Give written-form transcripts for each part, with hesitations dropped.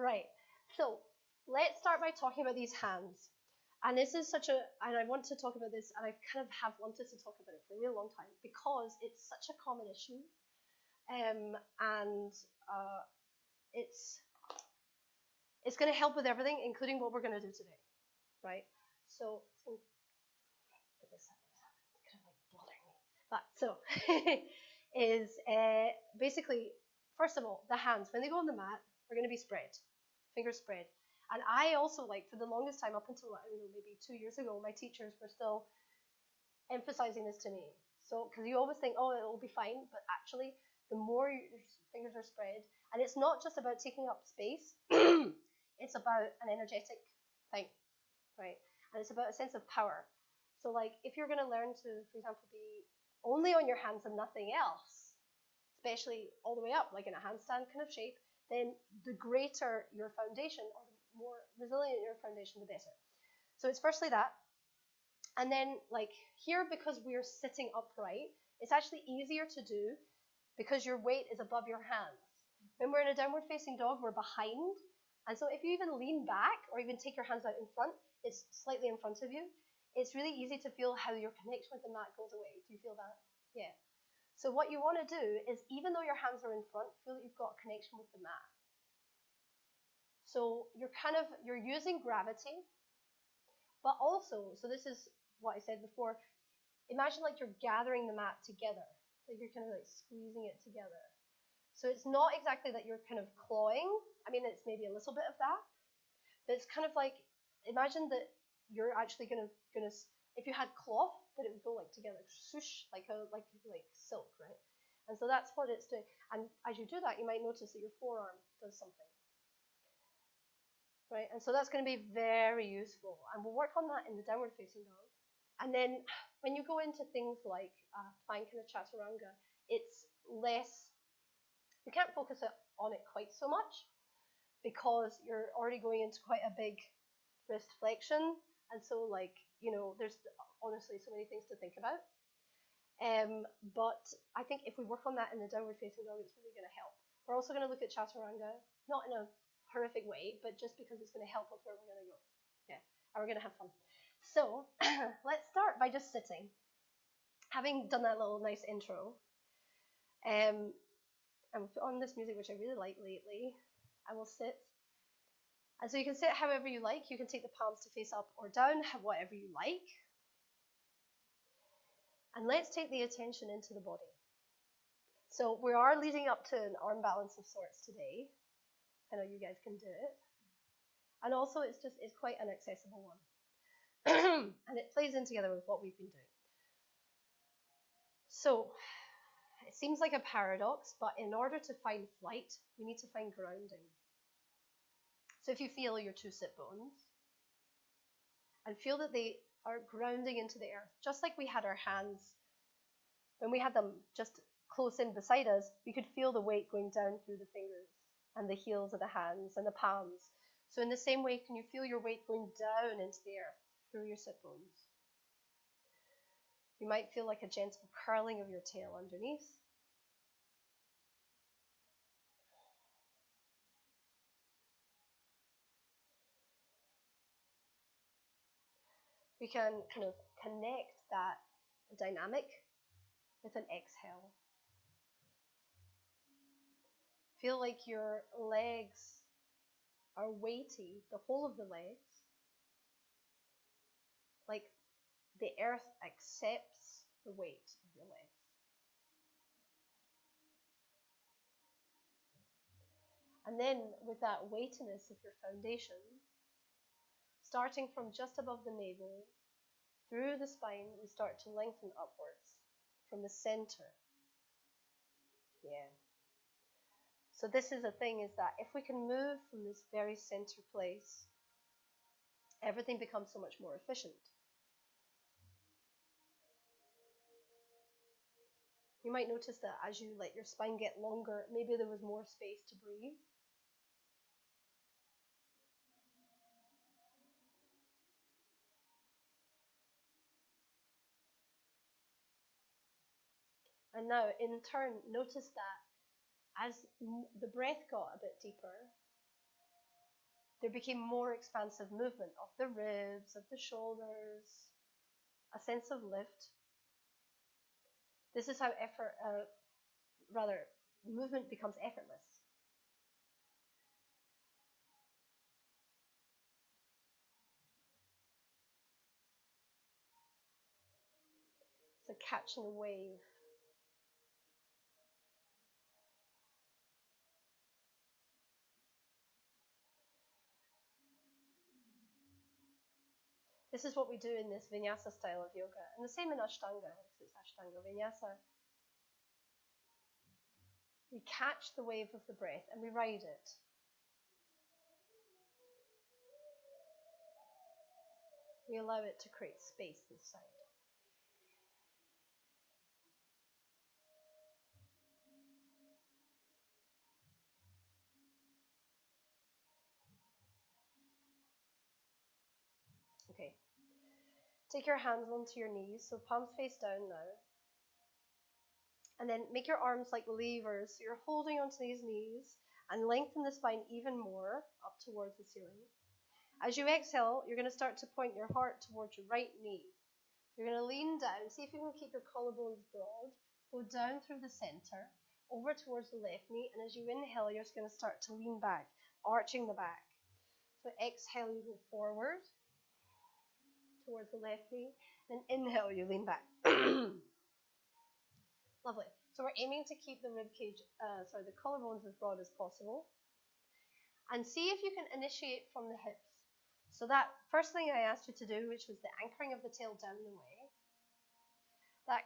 Right. So let's start by talking about these hands. And this is and I want to talk about this, and I kind of have wanted to talk about it for a really long time because it's such a common issue. And it's going to help with everything, including what we're going to do today, right? So, this kind of like bothering me. But so, is basically, first of all, the hands, when they go on the mat, are going to be spread, fingers spread. And I also, like, for the longest time, up until, maybe 2 years ago, my teachers were still emphasizing this to me. So, because you always think, oh, it'll be fine, but actually, the more your fingers are spread, and it's not just about taking up space, it's about an energetic thing, right? And it's about a sense of power. So, like, if you're going to learn to, for example, be only on your hands and nothing else, especially all the way up, like in a handstand kind of shape, then the greater your foundation, or the more resilient your foundation, the better. So it's firstly that. And then, like, here, because we're sitting upright, it's actually easier to do because your weight is above your hands. When we're in a downward facing dog, we're behind. And so if you even lean back or even take your hands out in front, it's slightly in front of you. It's really easy to feel how your connection with the mat goes away. Do you feel that? Yeah. So what you want to do is, even though your hands are in front, feel that you've got a connection with the mat. So you're using gravity, but also, so this is what I said before, imagine like you're gathering the mat together. Like you're kind of like squeezing it together. So it's not exactly that you're kind of clawing. I mean, it's maybe a little bit of that, but it's kind of like, imagine that you're actually gonna if you had cloth, that it would go like together, swoosh, like silk, right? And so that's what it's doing. And as you do that, you might notice that your forearm does something, right? And so that's going to be very useful. And we'll work on that in the downward facing dog. And then when you go into things like fine kind of Chaturanga, it's less, you can't focus on it quite so much because you're already going into quite a big wrist flexion. And so, like, there's honestly so many things to think about. But I think if we work on that in the downward facing dog, it's really going to help. We're also going to look at Chaturanga, not in a horrific way, but just because it's going to help with where we're going to go. Yeah, and we're going to have fun. So let's start by just sitting. Having done that little nice intro, and on this music, which I really like lately, I will sit. And so you can sit however you like. You can take the palms to face up or down, whatever you like. And let's take the attention into the body. So we are leading up to an arm balance of sorts today. I know you guys can do it. And also it's quite an accessible one. And it plays in together with what we've been doing. So it seems like a paradox, but in order to find flight, we need to find grounding. So if you feel your two sit bones and feel that they are grounding into the earth, just like we had our hands, when we had them just close in beside us, we could feel the weight going down through the fingers and the heels of the hands and the palms. So in the same way, can you feel your weight going down into the earth through your sit bones? You might feel like a gentle curling of your tail underneath. We can kind of connect that dynamic with an exhale. Feel like your legs are weighty, the whole of the legs. Like the earth accepts the weight of your legs. And then with that weightiness of your foundation, starting from just above the navel, through the spine, we start to lengthen upwards from the center. Yeah. So this is the thing, is that if we can move from this very center place, everything becomes so much more efficient. You might notice that as you let your spine get longer, maybe there was more space to breathe. And now, in turn, notice that as the breath got a bit deeper, there became more expansive movement of the ribs, of the shoulders, a sense of lift. This is how movement becomes effortless. It's like catching a wave. This is what we do in this Vinyasa style of yoga. And the same in Ashtanga, because it's Ashtanga Vinyasa. We catch the wave of the breath and we ride it. We allow it to create space inside. Okay. Take your hands onto your knees, so palms face down now. And then make your arms like levers, so you're holding onto these knees and lengthen the spine even more up towards the ceiling. As you exhale, you're going to start to point your heart towards your right knee. You're going to lean down, see if you can keep your collarbones broad, go down through the center, over towards the left knee, and as you inhale, you're just going to start to lean back, arching the back. So exhale, you go forward towards the left knee, then inhale, you lean back. Lovely. So we're aiming to keep the the collarbones as broad as possible. And see if you can initiate from the hips. So that first thing I asked you to do, which was the anchoring of the tail down the way, that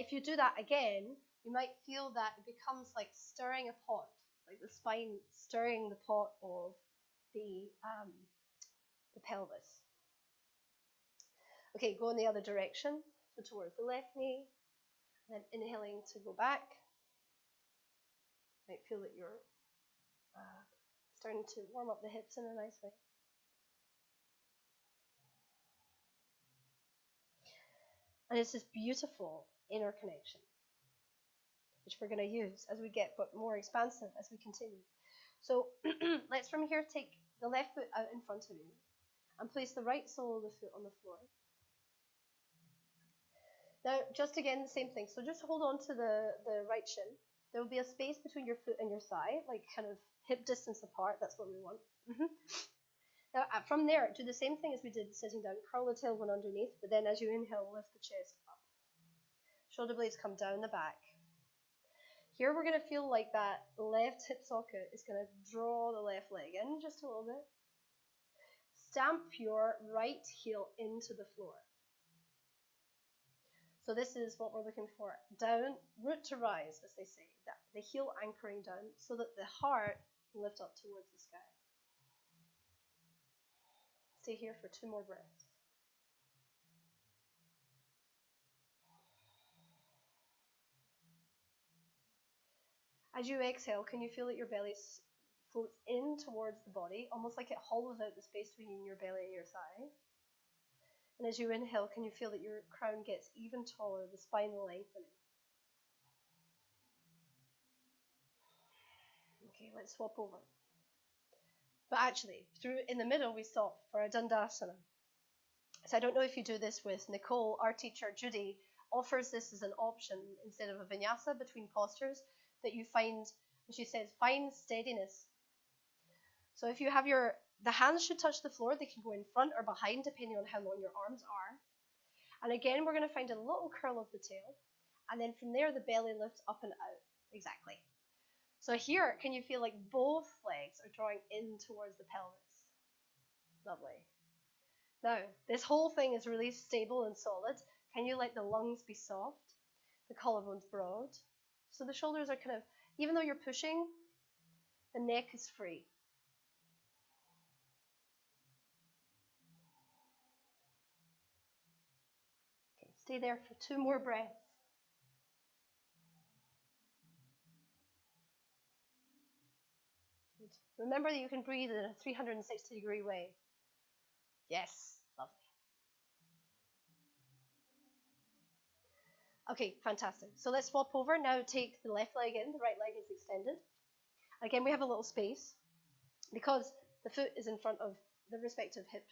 if you do that again, you might feel that it becomes like stirring a pot, like the spine stirring the pot of the pelvis. Okay, go in the other direction, so towards the left knee, and then inhaling to go back. You might feel that you're starting to warm up the hips in a nice way. And it's this beautiful inner connection, which we're going to use as we get more expansive as we continue. So let's from here take the left foot out in front of you and place the right sole of the foot on the floor. Now, just again, the same thing. So just hold on to the right shin. There will be a space between your foot and your thigh, like kind of hip distance apart. That's what we want. Now, from there, do the same thing as we did sitting down. Curl the tailbone underneath, but then as you inhale, lift the chest up. Shoulder blades come down the back. Here we're going to feel like that left hip socket is going to draw the left leg in just a little bit. Stamp your right heel into the floor. So this is what we're looking for. Down, root to rise, as they say. The heel anchoring down so that the heart can lift up towards the sky. Stay here for 2 more breaths. As you exhale, can you feel that your belly floats in towards the body, almost like it hollows out the space between your belly and your thigh? And as you inhale, can you feel that your crown gets even taller, the spine lengthening? Okay, let's swap over. But actually, in the middle, we stop for a Dandasana. So I don't know if you do this with Nicole. Our teacher, Judy, offers this as an option instead of a vinyasa between postures that you find, she says, find steadiness. So if you have the hands should touch the floor. They can go in front or behind depending on how long your arms are. And again, we're going to find a little curl of the tail. And then from there, the belly lifts up and out. Exactly. So here, can you feel like both legs are drawing in towards the pelvis? Lovely. Now, this whole thing is really stable and solid. Can you let the lungs be soft? The collarbones broad. So the shoulders are kind of, even though you're pushing, the neck is free. Okay, stay there for 2 more breaths. Remember that you can breathe in a 360-degree way. Yes, lovely. Okay, fantastic. So let's swap over. Now take the left leg in, the right leg is extended. Again, we have a little space because The foot is in front of the respective hip,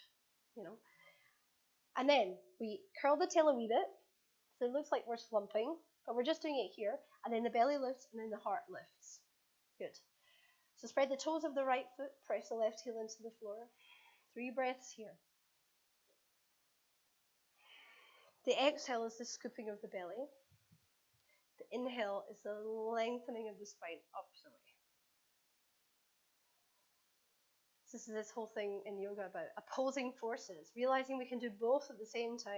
you know. And then we curl the tail a wee bit, so it looks like we're slumping, but we're just doing it here. And then the belly lifts, and then the heart lifts. Good. So spread the toes of the right foot, press the left heel into the floor. 3 breaths here. The exhale is the scooping of the belly. The inhale is the lengthening of the spine up the way. This is this whole thing in yoga about opposing forces, realizing we can do both at the same time.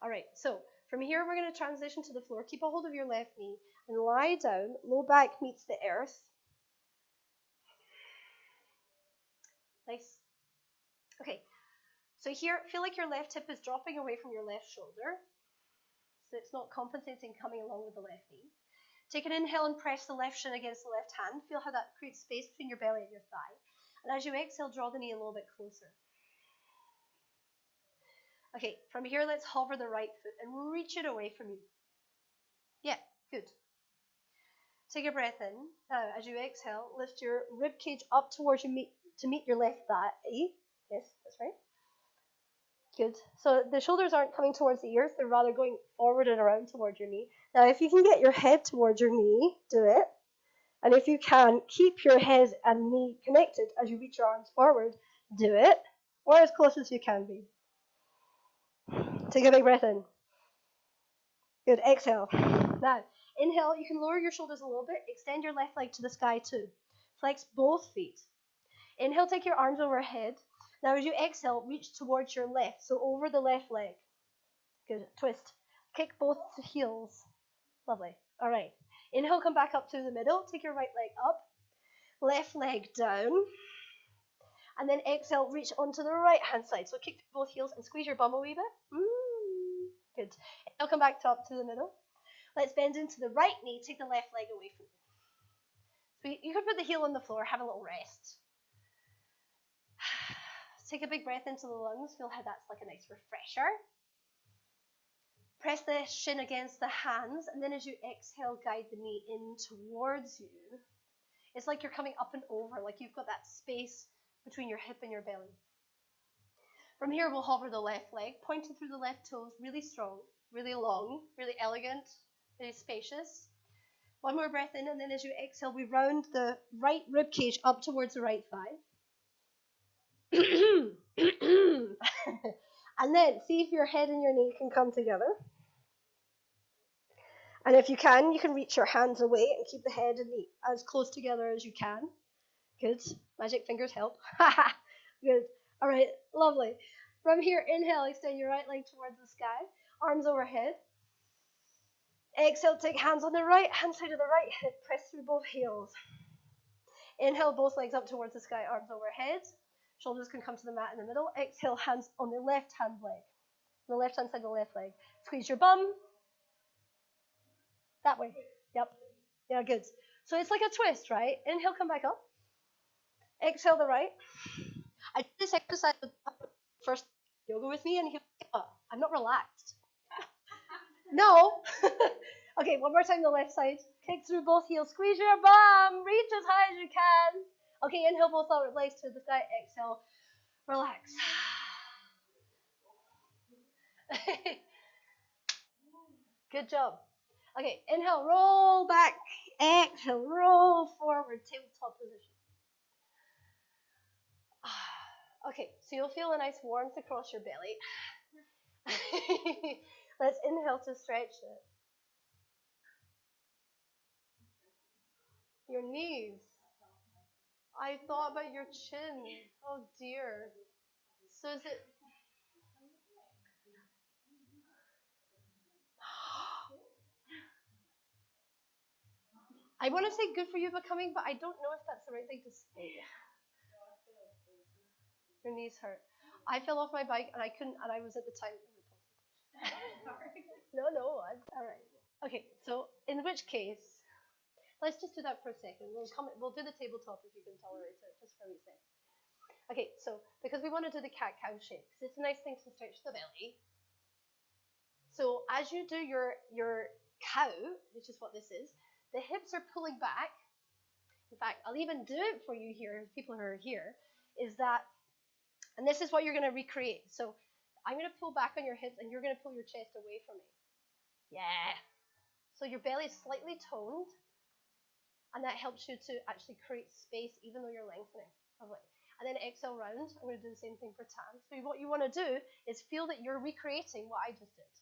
All right, so from here we're going to transition to the floor. Keep a hold of your left knee and lie down. Low back meets the earth. Nice. Okay, so here, feel like your left hip is dropping away from your left shoulder. So it's not compensating coming along with the left knee. Take an inhale and press the left shin against the left hand. Feel how that creates space between your belly and your thigh. And as you exhale, draw the knee a little bit closer. Okay, from here, let's hover the right foot and reach it away from you. Yeah, good. Take a breath in. Now, as you exhale, lift your rib cage up towards you to meet your left thigh. Yes, that's right. Good. So the shoulders aren't coming towards the ears, they're rather going forward and around towards your knee. Now, if you can get your head towards your knee, do it. And if you can, keep your head and knee connected as you reach your arms forward, do it. Or as close as you can be. Take a big breath in. Good. Exhale. Now, inhale, you can lower your shoulders a little bit. Extend your left leg to the sky too. Flex both feet. Inhale, take your arms overhead. Now, as you exhale, reach towards your left, so over the left leg. Good. Twist. Kick both heels. Lovely. All right. Inhale, come back up through the middle. Take your right leg up. Left leg down. And then exhale, reach onto the right-hand side. So kick both heels and squeeze your bum a wee bit. Good. Inhale, come back up to the middle. Let's bend into the right knee. Take the left leg away from you. So you could put the heel on the floor, have a little rest. Take a big breath into the lungs. Feel how that's like a nice refresher. Press the shin against the hands, and then as you exhale, guide the knee in towards you. It's like you're coming up and over, like you've got that space between your hip and your belly. From here, we'll hover the left leg, pointing through the left toes, really strong, really long, really elegant, really spacious. One more breath in, and then as you exhale, we round the right rib cage up towards the right thigh. And then see if your head and your knee can come together. And if you can reach your hands away and keep the head and knee as close together as you can. Good. Magic fingers help. Good. All right. Lovely. From here, inhale, extend your right leg towards the sky. Arms overhead. Exhale, take hands on the right hand side of the right hip. Press through both heels. Inhale, both legs up towards the sky, arms overhead. Shoulders can come to the mat in the middle. Exhale, hands on the left hand leg. The left hand side of the left leg. Squeeze your bum. That way. Yep. Yeah, good. So it's like a twist, right? Inhale, come back up. Exhale the right. I did this exercise with first yoga with me, and he was like, oh, I'm not relaxed. No. Okay, one more time the left side. Kick through both heels. Squeeze your bum. Reach as high as you can. Okay, inhale both legs to the sky. Exhale. Relax. Good job. Okay, inhale, roll back. Exhale, roll forward. Tabletop position. Okay, so you'll feel a nice warmth across your belly. Let's inhale to stretch it. Your knees. I thought about your chin. Oh dear. So is it... I want to say good for you becoming, but I don't know if that's the right thing to say. Your knees hurt. I fell off my bike and I couldn't, and I was at the time. No, all right. Okay, so in which case, let's just do that for a second. We'll do the tabletop if you can tolerate it, just for a wee second. Okay, so because we want to do the cat-cow shape, because it's a nice thing to stretch the belly. So as you do your cow, which is what this is, the hips are pulling back. In fact, I'll even do it for you here, people who are here, is that, and this is what you're going to recreate. So I'm going to pull back on your hips, and you're going to pull your chest away from me. Yeah. So your belly is slightly toned, and that helps you to actually create space even though you're lengthening. Lovely. And then exhale round. I'm going to do the same thing for tan. So what you want to do is feel that you're recreating what I just did.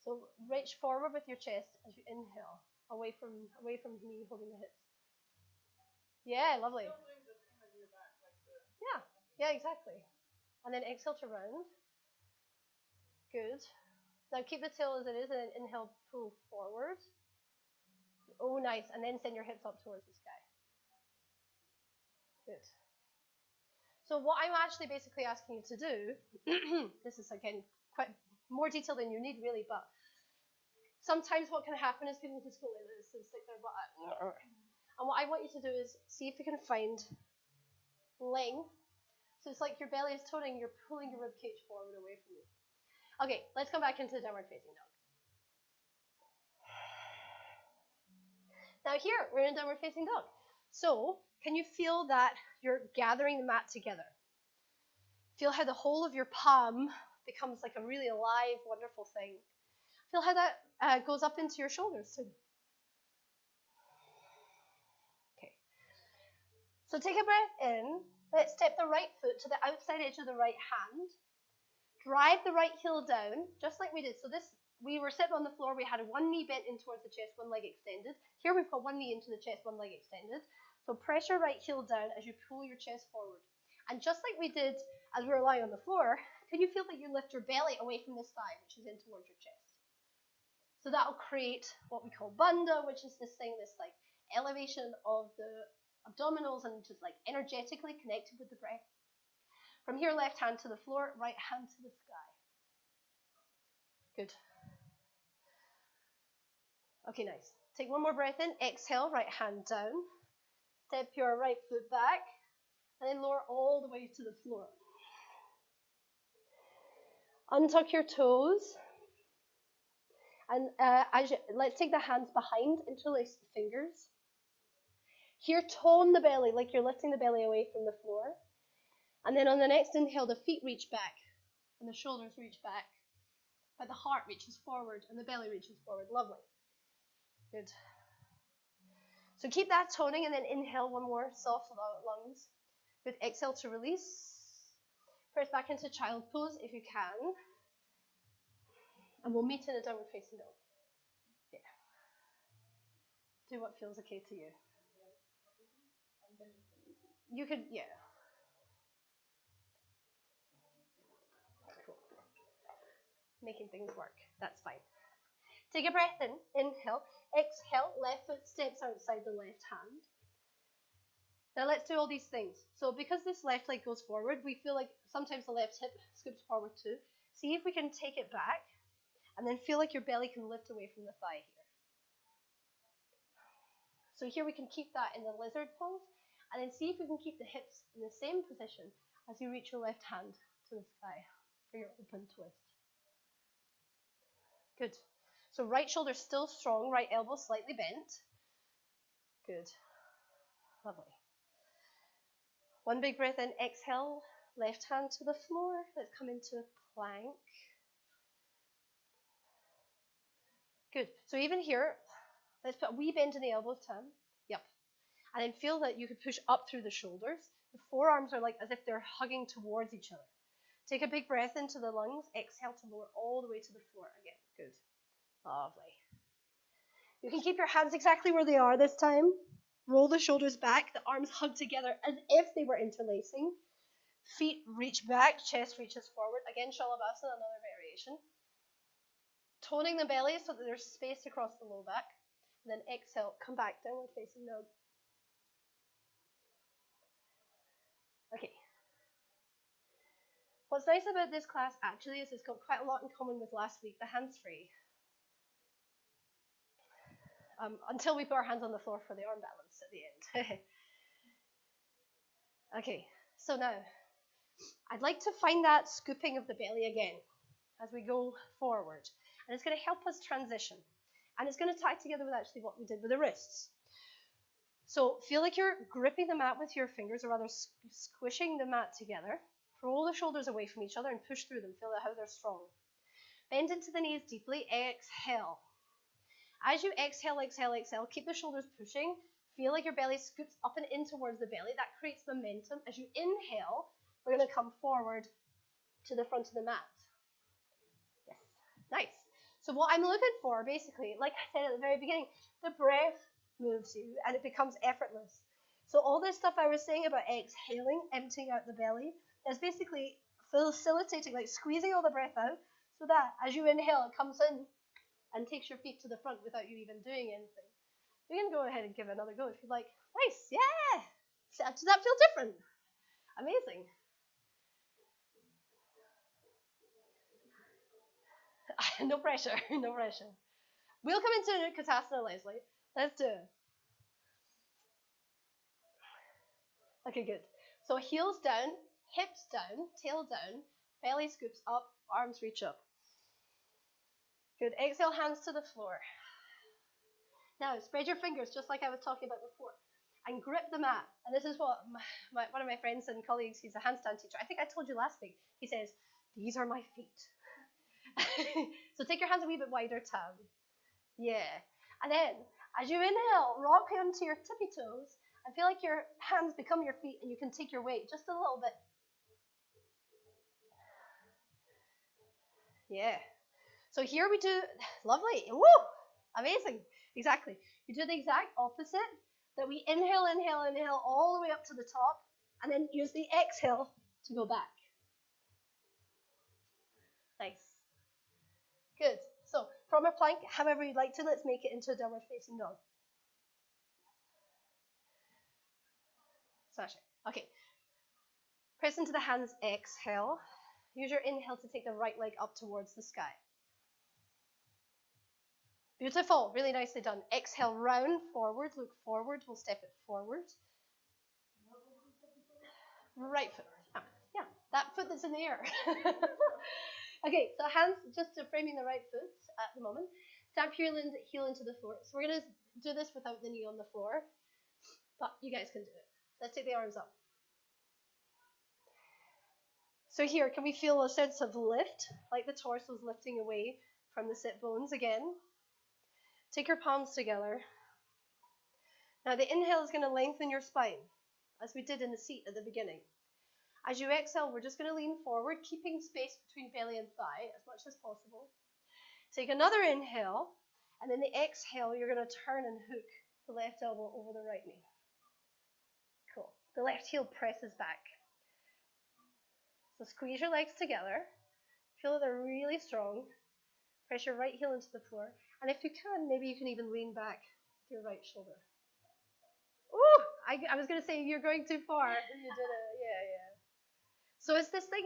So reach forward with your chest as you inhale, away from me holding the hips. Yeah, lovely. Yeah, exactly. And then exhale to round. Good. Now keep the tail as it is, and then inhale, pull forward. Oh, nice. And then send your hips up towards the sky. Good. So what I'm actually basically asking you to do, this is again quite more detail than you need really, but sometimes what can happen is people just go like this and stick their butt out. And what I want you to do is see if you can find length. So it's like your belly is toning, you're pulling your rib cage forward away from you. Okay, let's come back into downward facing dog. Now here, we're in downward facing dog. So, can you feel that you're gathering the mat together? Feel how the whole of your palm becomes like a really alive, wonderful thing. Feel how that goes up into your shoulders too. Okay. So take a breath in. Let's step the right foot to the outside edge of the right hand. Drive the right heel down, just like we did. So we were sitting on the floor. We had one knee bent in towards the chest, one leg extended. Here we've got one knee into the chest, one leg extended. So press your right heel down as you pull your chest forward. And just like we did as we were lying on the floor, can you feel that you lift your belly away from this thigh, which is in towards your chest? So that'll create what we call bandha, which is this like elevation of the abdominals and just like energetically connected with the breath. From here, left hand to the floor, right hand to the sky. Good. Okay, nice. Take one more breath in. Exhale, right hand down. Step your right foot back, and then lower all the way to the floor. Untuck your toes. And let's take the hands behind, interlace the fingers. Here, tone the belly like you're lifting the belly away from the floor. And then on the next inhale, the feet reach back and the shoulders reach back. But the heart reaches forward and the belly reaches forward. Lovely. Good. So keep that toning and then inhale one more, soft lungs. Good. Exhale to release. Press back into child pose if you can. And we'll meet in a downward facing dog. Yeah. Do what feels okay to you. You could, yeah. Cool. Making things work. That's fine. Take a breath in. Inhale. Exhale. Left foot steps outside the left hand. Now let's do all these things. So because this left leg goes forward, we feel like sometimes the left hip scoops forward too. See if we can take it back and then feel like your belly can lift away from the thigh here. So here we can keep that in the lizard pose and then see if we can keep the hips in the same position as you reach your left hand to the sky for your open twist. Good. So right shoulder still strong, right elbow slightly bent. Good. Lovely. One big breath in, exhale, left hand to the floor. Let's come into a plank. Good. So even here, let's put a wee bend in the elbows, Tam. Yep. And then feel that you could push up through the shoulders. The forearms are like as if they're hugging towards each other. Take a big breath into the lungs. Exhale to lower all the way to the floor again. Good. Lovely. You can keep your hands exactly where they are this time. Roll the shoulders back, the arms hug together as if they were interlacing. Feet reach back, chest reaches forward. Again, Shalabhasana, another variation. Toning the belly so that there's space across the low back. And then exhale, come back, downward facing dog. Okay. What's nice about this class actually is it's got quite a lot in common with last week, the hands free. Until we put our hands on the floor for the arm balance at the end. Okay, so now, I'd like to find that scooping of the belly again as we go forward. And it's going to help us transition. And it's going to tie together with actually what we did with the wrists. So feel like you're gripping the mat with your fingers, or rather squishing the mat together. Roll the shoulders away from each other and push through them. Feel how they're strong. Bend into the knees deeply. Exhale. As you exhale, exhale, exhale, keep the shoulders pushing. Feel like your belly scoots up and in towards the belly. That creates momentum. As you inhale, we're going to come forward to the front of the mat. Yes. Nice. So what I'm looking for, basically, like I said at the very beginning, the breath moves you and it becomes effortless. So all this stuff I was saying about exhaling, emptying out the belly, is basically facilitating, like squeezing all the breath out, so that as you inhale, it comes in and takes your feet to the front without you even doing anything. You can go ahead and give it another go if you'd like. Nice, yeah! Does that feel different? Amazing. No pressure, no pressure. We'll come into Katasana, Leslie. Let's do it. Okay, good. So heels down, hips down, tail down, belly scoops up, arms reach up. Good. Exhale, hands to the floor. Now, spread your fingers, just like I was talking about before, and grip the mat. And this is what one of my friends and colleagues, he's a handstand teacher. I think I told you last week. He says, these are my feet. So take your hands a wee bit wider, Tam. Yeah. And then, as you inhale, rock onto your tippy toes and feel like your hands become your feet and you can take your weight just a little bit. Yeah. So here we do, lovely. Woo! Amazing. Exactly. You do the exact opposite, that we inhale, inhale, inhale all the way up to the top, and then use the exhale to go back. Nice. Good. So from a plank, however you'd like to, let's make it into a downward facing dog. Smash it. Okay. Press into the hands, exhale. Use your inhale to take the right leg up towards the sky. Beautiful, really nicely done. Exhale, round, forward, look forward, we'll step it forward. Right foot, yeah, that foot that's in the air. Okay, so hands just to framing the right foot at the moment. Stamp your heel into the floor. So we're going to do this without the knee on the floor, but you guys can do it. Let's take the arms up. So here, can we feel a sense of lift, like the torso is lifting away from the sit bones again? Take your palms together. Now the inhale is going to lengthen your spine, as we did in the seat at the beginning. As you exhale, we're just going to lean forward, keeping space between belly and thigh as much as possible. Take another inhale, and then the exhale, you're going to turn and hook the left elbow over the right knee. Cool. The left heel presses back. So squeeze your legs together. Feel that they're really strong. Press your right heel into the floor. And if you can, maybe you can even lean back with your right shoulder. Ooh! I was going to say you're going too far. You did it. Yeah. So it's this thing,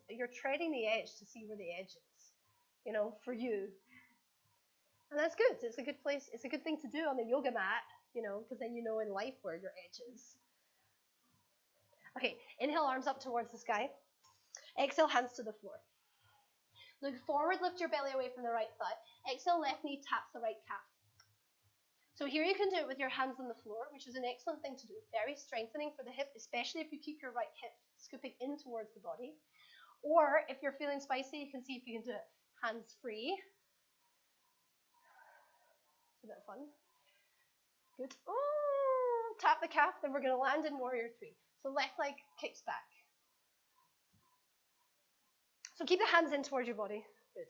you're treading the edge to see where the edge is, for you. And that's good. It's a good place. It's a good thing to do on the yoga mat, because then you know in life where your edge is. Okay, inhale, arms up towards the sky. Exhale, hands to the floor. Look forward, lift your belly away from the right thigh. Exhale, left knee taps the right calf. So here you can do it with your hands on the floor, which is an excellent thing to do. Very strengthening for the hip, especially if you keep your right hip scooping in towards the body. Or if you're feeling spicy, you can see if you can do it hands free. It's a bit of fun. Good. Ooh, tap the calf, then we're going to land in warrior 3. So left leg kicks back. So keep the hands in towards your body. Good.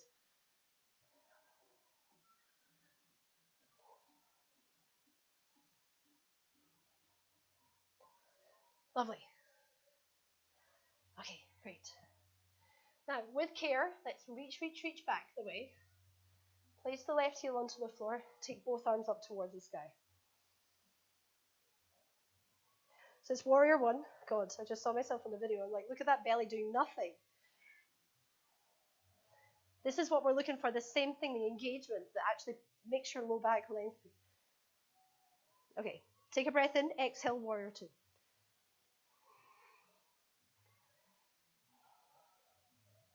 Lovely. Okay, great. Now, with care, let's reach back the way. Place the left heel onto the floor. Take both arms up towards the sky. So it's warrior 1. God, I just saw myself on the video. I'm like, look at that belly doing nothing. This is what we're looking for, the same thing, the engagement that actually makes your low back lengthy. Okay, take a breath in, exhale, warrior 2.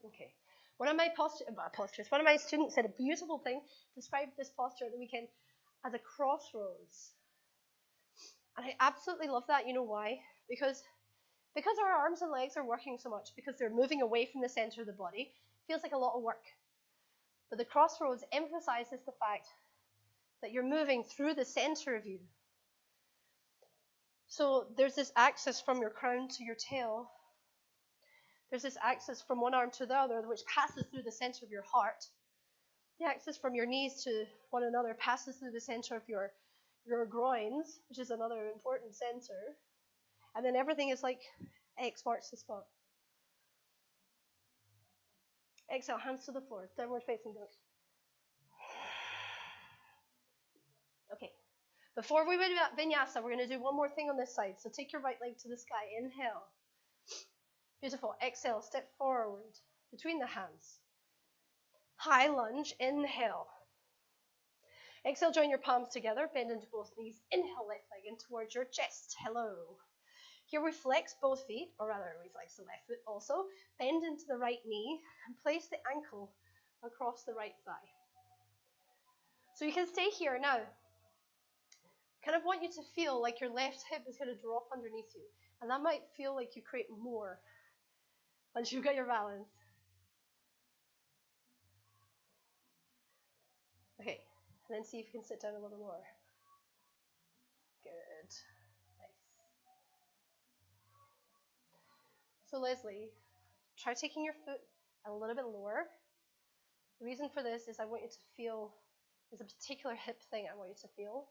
Okay, One of my one of my students said a beautiful thing, described this posture at the weekend as a crossroads. And I absolutely love that. You know why? Because our arms and legs are working so much, because they're moving away from the center of the body, it feels like a lot of work. But the crossroads emphasizes the fact that you're moving through the center of you. So there's this axis from your crown to your tail. There's this axis from one arm to the other, which passes through the center of your heart. The axis from your knees to one another passes through the center of your groins, which is another important center. And then everything is like X marks the spot. Exhale, hands to the floor, downward facing dog. Okay. Before we do Vinyasa, we're going to do one more thing on this side. So take your right leg to the sky. Inhale. Beautiful. Exhale, step forward between the hands. High lunge. Inhale. Exhale, join your palms together. Bend into both knees. Inhale, left leg in towards your chest. Hello. Here we flex both feet, or rather we flex the left foot also. Bend into the right knee and place the ankle across the right thigh. So you can stay here now. Kind of want you to feel like your left hip is going to drop underneath you. And that might feel like you create more once you've got your balance. Okay, and then see if you can sit down a little more. Good. Nice. So Leslie, try taking your foot a little bit lower. The reason for this is I want you to feel, there's a particular hip thing I want you to feel.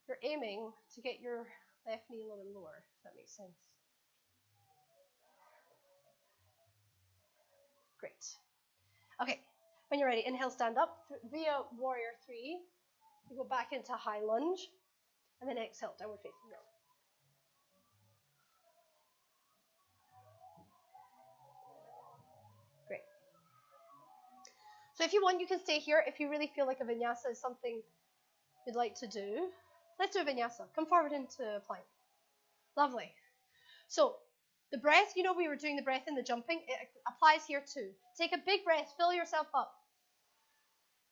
You're aiming to get your left knee a little bit lower, if that makes sense. Great. Okay, when you're ready, inhale, stand up via warrior 3. You go back into high lunge, and then exhale, downward facing dog. Great. So if you want, you can stay here. If you really feel like a vinyasa is something you'd like to do, let's do a vinyasa. Come forward into plank. Lovely. So the breath, you know we were doing the breath in the jumping, it applies here too. Take a big breath, fill yourself up.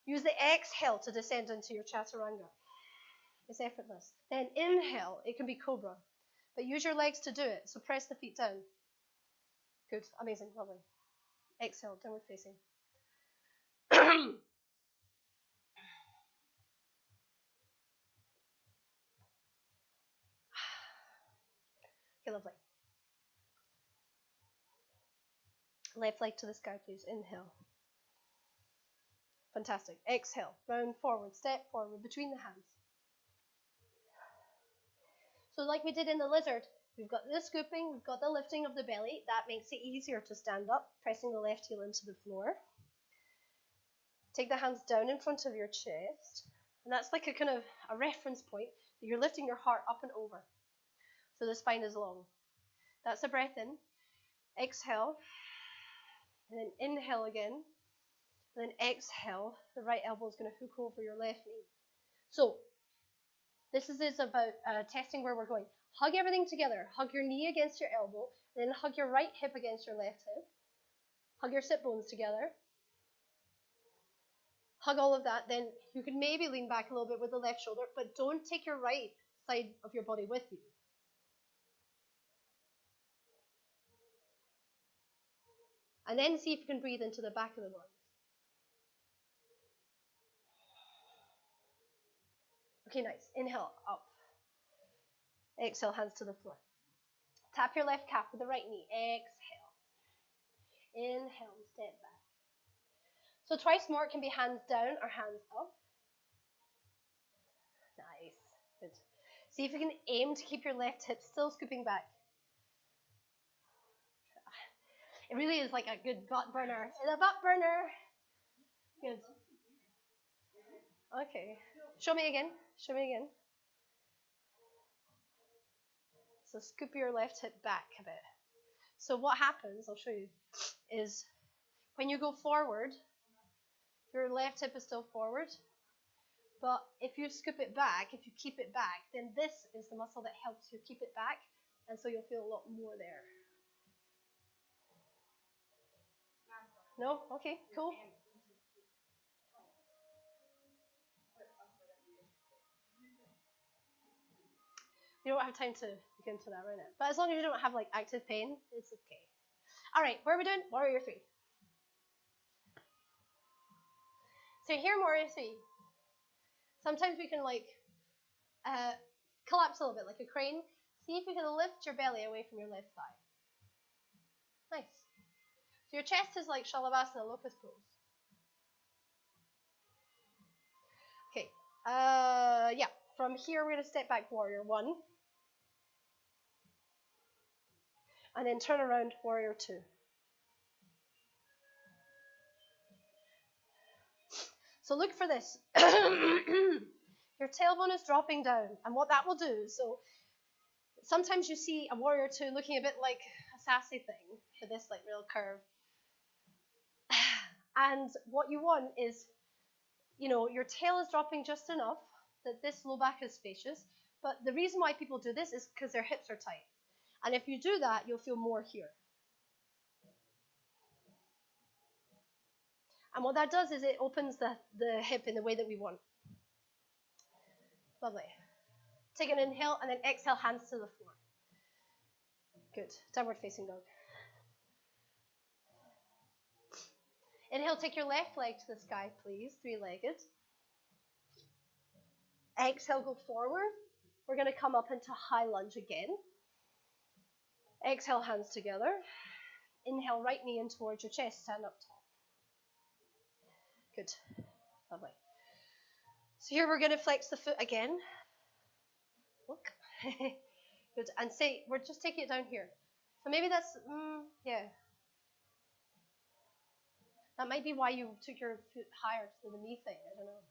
Use the exhale to descend into your Chaturanga. It's effortless. Then inhale, it can be cobra. But use your legs to do it, so press the feet down. Good, amazing, lovely. Exhale, downward facing. Okay, lovely. Left leg to the sky, please. Inhale. Fantastic. Exhale. Round forward. Step forward between the hands. So like we did in the lizard, we've got the scooping, we've got the lifting of the belly. That makes it easier to stand up, pressing the left heel into the floor. Take the hands down in front of your chest. And that's like a kind of a reference point that you're lifting your heart up and over. So the spine is long. That's a breath in. Exhale. And then inhale again. And then exhale. The right elbow is going to hook over your left knee. So this is about testing where we're going. Hug everything together. Hug your knee against your elbow. Then hug your right hip against your left hip. Hug your sit bones together. Hug all of that. Then you can maybe lean back a little bit with the left shoulder, but don't take your right side of your body with you. And then see if you can breathe into the back of the lungs. Okay, nice. Inhale, up. Exhale, hands to the floor. Tap your left calf with the right knee. Exhale. Inhale, step back. So twice more, it can be hands down or hands up. Nice. Good. See if you can aim to keep your left hip still scooping back. It really is like a good butt burner. It's a butt burner. Good. Okay. Show me again. Show me again. So scoop your left hip back a bit. So what happens, I'll show you, is when you go forward, your left hip is still forward. But if you scoop it back, if you keep it back, then this is the muscle that helps you keep it back. And so you'll feel a lot more there. No? Okay, cool. You don't have time to get into that right now. But as long as you don't have like active pain, it's okay. All right, what are we doing? Warrior 3. So here in Warrior 3, sometimes we can like collapse a little bit like a crane. See if you can lift your belly away from your left thigh. Nice. So your chest is like Shalabhasana, locust pose. Okay. Yeah. From here, we're going to step back, Warrior 1. And then turn around, Warrior 2. So look for this. Your tailbone is dropping down. And what that will do, so sometimes you see a Warrior 2 looking a bit like a sassy thing with this like real curve. And what you want is, your tail is dropping just enough that this low back is spacious. But the reason why people do this is because their hips are tight. And if you do that, you'll feel more here. And what that does is it opens the hip in the way that we want. Lovely. Take an inhale and then exhale, hands to the floor. Good. Downward facing dog. Inhale, take your left leg to the sky, please. 3-legged. Exhale, go forward. We're going to come up into high lunge again. Exhale, hands together. Inhale, right knee in towards your chest. Stand up tall. Good. Lovely. So here we're going to flex the foot again. Look. Good. And say, we're just taking it down here. So maybe that's, yeah. That might be why you took your foot higher to the knee thing. I don't know.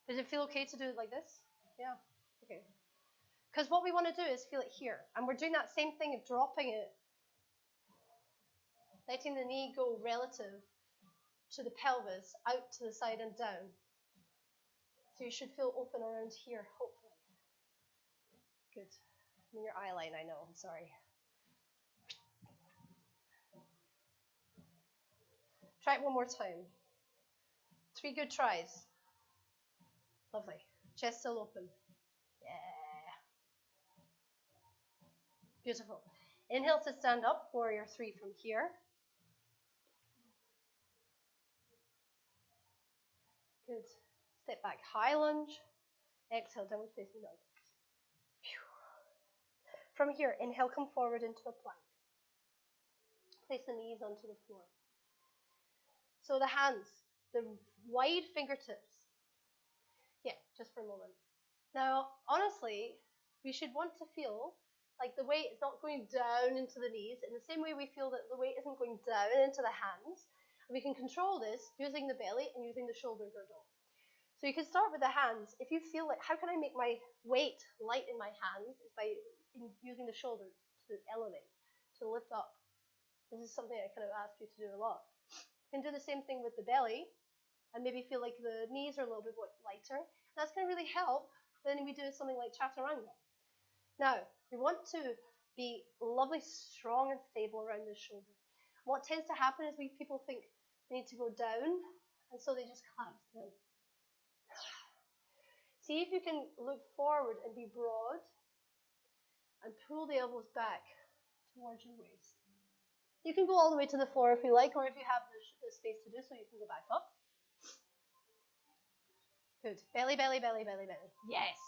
Does it feel okay to do it like this? Yeah. Okay. Because what we want to do is feel it here. And we're doing that same thing of dropping it. Letting the knee go relative to the pelvis, out to the side and down. So you should feel open around here, hopefully. Good. Your eye line, I know. I'm sorry. Try it one more time. 3 good tries. Lovely. Chest still open. Yeah. Beautiful. Inhale to stand up, Warrior 3 from here. Good. Step back, high lunge. Exhale, downward facing dog. From here, inhale, come forward into a plank. Place the knees onto the floor. So the hands, the wide fingertips. Yeah, just for a moment. Now, honestly, we should want to feel like the weight is not going down into the knees in the same way we feel that the weight isn't going down into the hands. And we can control this using the belly and using the shoulder girdle. So you can start with the hands. If you feel like, how can I make my weight light in my hands? Is by using the shoulders to elevate, to lift up. This is something I kind of ask you to do a lot. You can do the same thing with the belly and maybe feel like the knees are a little bit lighter. And that's going to really help when we do something like Chaturanga. Now, we want to be lovely, strong and stable around the shoulder. What tends to happen is people think they need to go down, and so they just collapse down. See if you can look forward and be broad and pull the elbows back towards your waist. You can go all the way to the floor if you like, or if you have the space to do so, you can go back up. Good. Belly, belly, belly, belly, belly. Yes.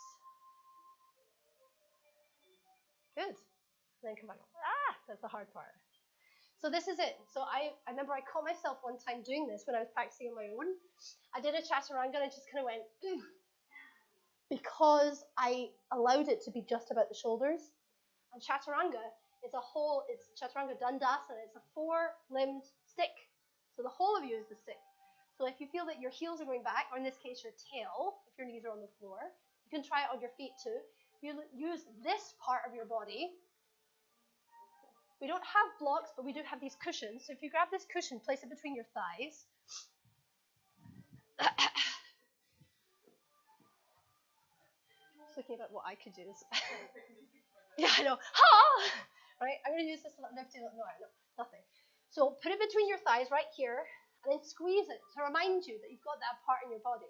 Good. Then come back up. Ah, that's the hard part. So this is it. So I remember I caught myself one time doing this when I was practicing on my own. I did a Chaturanga and I just kind of went, ooh, because I allowed it to be just about the shoulders. And Chaturanga is it's Chaturanga Dandasana. It's a 4-limbed stick. So the whole of you is the stick. So if you feel that your heels are going back, or in this case your tail, if your knees are on the floor, you can try it on your feet too. You use this part of your body. We don't have blocks, but we do have these cushions. So if you grab this cushion, place it between your thighs. Just looking about what I could use. Yeah, I know. Right? I'm going to use this lifting. No, nothing. So put it between your thighs right here, and then squeeze it to remind you that you've got that part in your body.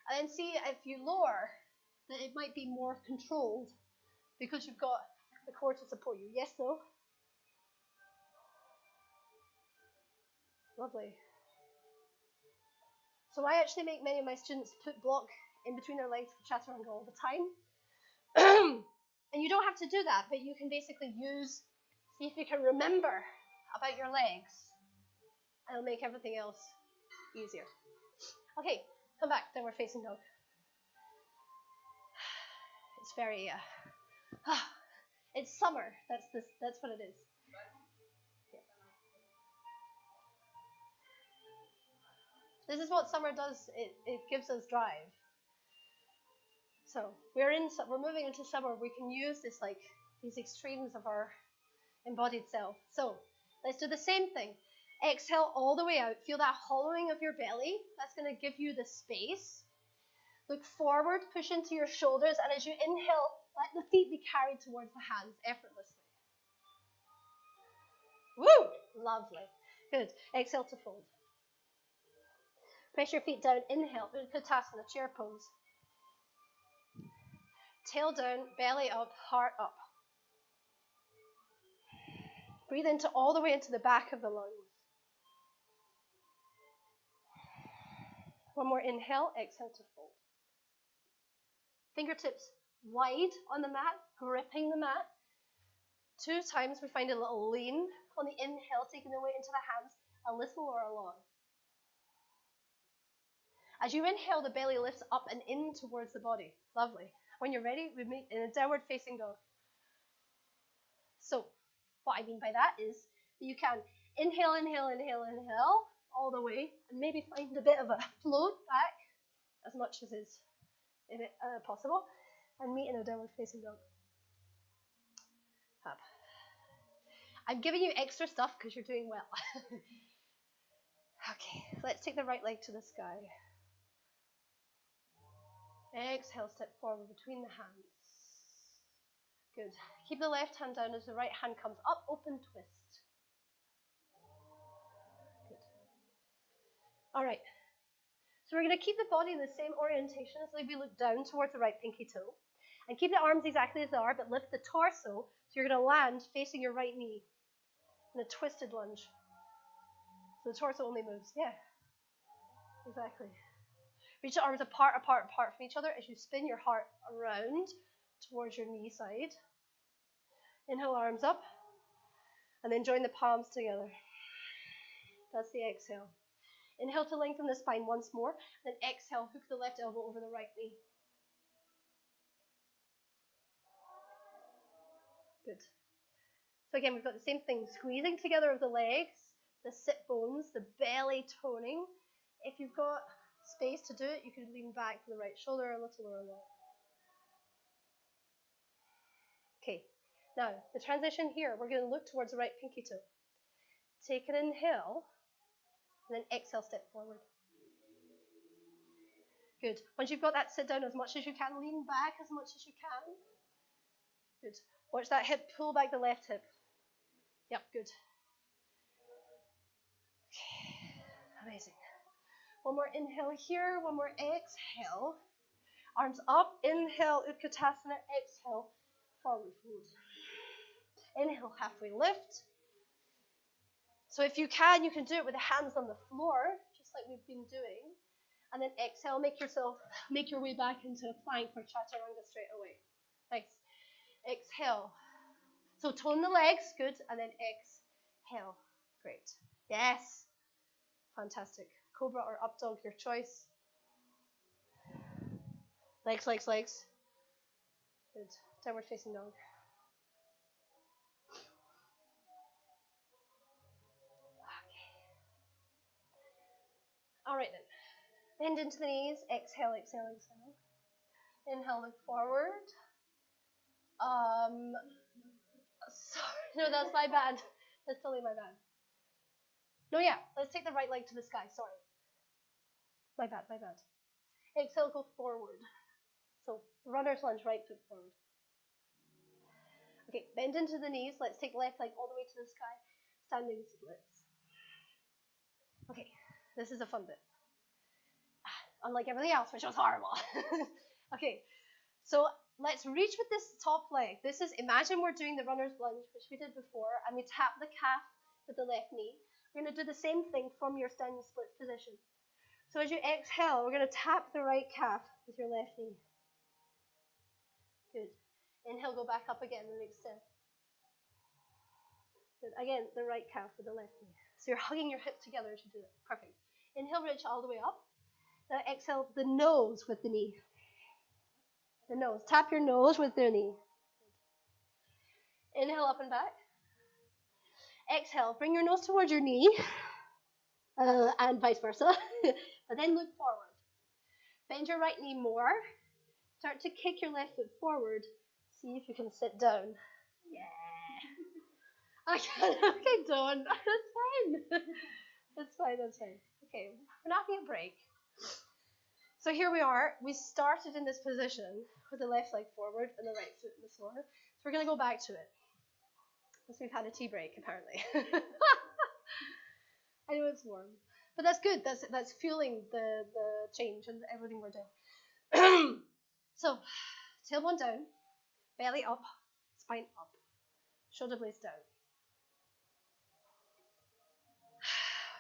And then see if you lower, that it might be more controlled because you've got the core to support you. Yes, no? Lovely. So I actually make many of my students put block in between their legs for Chaturanga all the time. And you don't have to do that, but you can basically see if you can remember about your legs. And it'll make everything else easier. Okay, come back, downward facing dog. It's very, it's summer, that's what it is. This is what summer does, it gives us drive. So we're moving into summer. We can use this these extremes of our embodied self. So let's do the same thing. Exhale all the way out. Feel that hollowing of your belly. That's going to give you the space. Look forward, push into your shoulders, and as you inhale, let the feet be carried towards the hands effortlessly. Woo! Lovely. Good. Exhale to fold. Press your feet down. Inhale. Utkatasana, chair pose. Tail down, belly up, heart up. Breathe all the way into the back of the lungs. One more inhale, exhale to fold. Fingertips wide on the mat, gripping the mat. 2 times we find a little lean on the inhale, taking the weight into the hands, a little or a lot. As you inhale, the belly lifts up and in towards the body. Lovely. When you're ready, we meet in a downward facing dog. So, what I mean by that is that you can inhale, inhale, inhale, inhale, all the way, and maybe find a bit of a float back, as much as is possible, and meet in a downward facing dog. Fab. I'm giving you extra stuff because you're doing well. Okay, let's take the right leg to the sky. Exhale, step forward between the hands. Good. Keep the left hand down as the right hand comes up, open twist. Good. All right. So we're going to keep the body in the same orientation as we look down towards the right pinky toe. And keep the arms exactly as they are, but lift the torso so you're going to land facing your right knee in a twisted lunge. So the torso only moves. Yeah, exactly. Reach the arms apart from each other as you spin your heart around towards your knee side. Inhale, arms up, and then join the palms together. That's the exhale. Inhale to lengthen the spine once more, then exhale, hook the left elbow over the right knee. Good. So again, we've got the same thing, squeezing together of the legs, the sit bones, the belly toning. If you've got space to do it, you can lean back to the right shoulder a little or a lot. Okay, now the transition here, we're going to look towards the right pinky toe. Take an inhale, and then exhale, step forward. Good. Once you've got that, sit down as much as you can, lean back as much as you can. Good. Watch that hip, pull back the left hip. Yep, good. Okay, amazing. One more inhale here, one more exhale. Arms up, inhale, Utkatasana, exhale, forward fold. Inhale, halfway lift. So if you can do it with the hands on the floor, just like we've been doing. And then exhale, make your way back into a plank for Chaturanga straight away. Nice. Exhale. So tone the legs, good, and then exhale. Great. Yes. Fantastic. Cobra or up dog, your choice. Legs, legs, legs. Good. Downward facing dog. Okay. All right then. Bend into the knees. Exhale, exhale, exhale. Inhale, look forward. Sorry, no, that's my bad. That's totally my bad. No, yeah, let's take the right leg to the sky. Sorry. My bad, my bad. Exhale, go forward. So, runner's lunge, right foot forward. Okay, bend into the knees. Let's take left leg all the way to the sky. standing splits. Okay, this is a fun bit. Unlike everything else, which was horrible. Okay, so let's reach with this top leg. This is, imagine we're doing the runner's lunge, which we did before, and we tap the calf with the left knee. We're going to do the same thing from your standing split position. So as you exhale, we're going to tap the right calf with your left knee. Good. Inhale, go back up again and extend. Good. Again, the right calf with the left knee. So you're hugging your hips together as you do it. Perfect. Inhale, reach all the way up. Now exhale the nose with the knee. The nose. Tap your nose with the knee. Inhale up and back. Exhale, bring your nose towards your knee. And vice versa. But then look forward. Bend your right knee more. Start to kick your left foot forward. See if you can sit down. Yeah. Okay, don't. That's fine. That's fine. Okay, we're not having a break. So here we are. We started in this position with the left leg forward and the right foot in the floor. So we're going to go back to it. Because we've had a tea break, apparently. I know it's warm. But that's good. That's fueling the change and everything we're doing. So, tailbone down, belly up, spine up, shoulder blades down.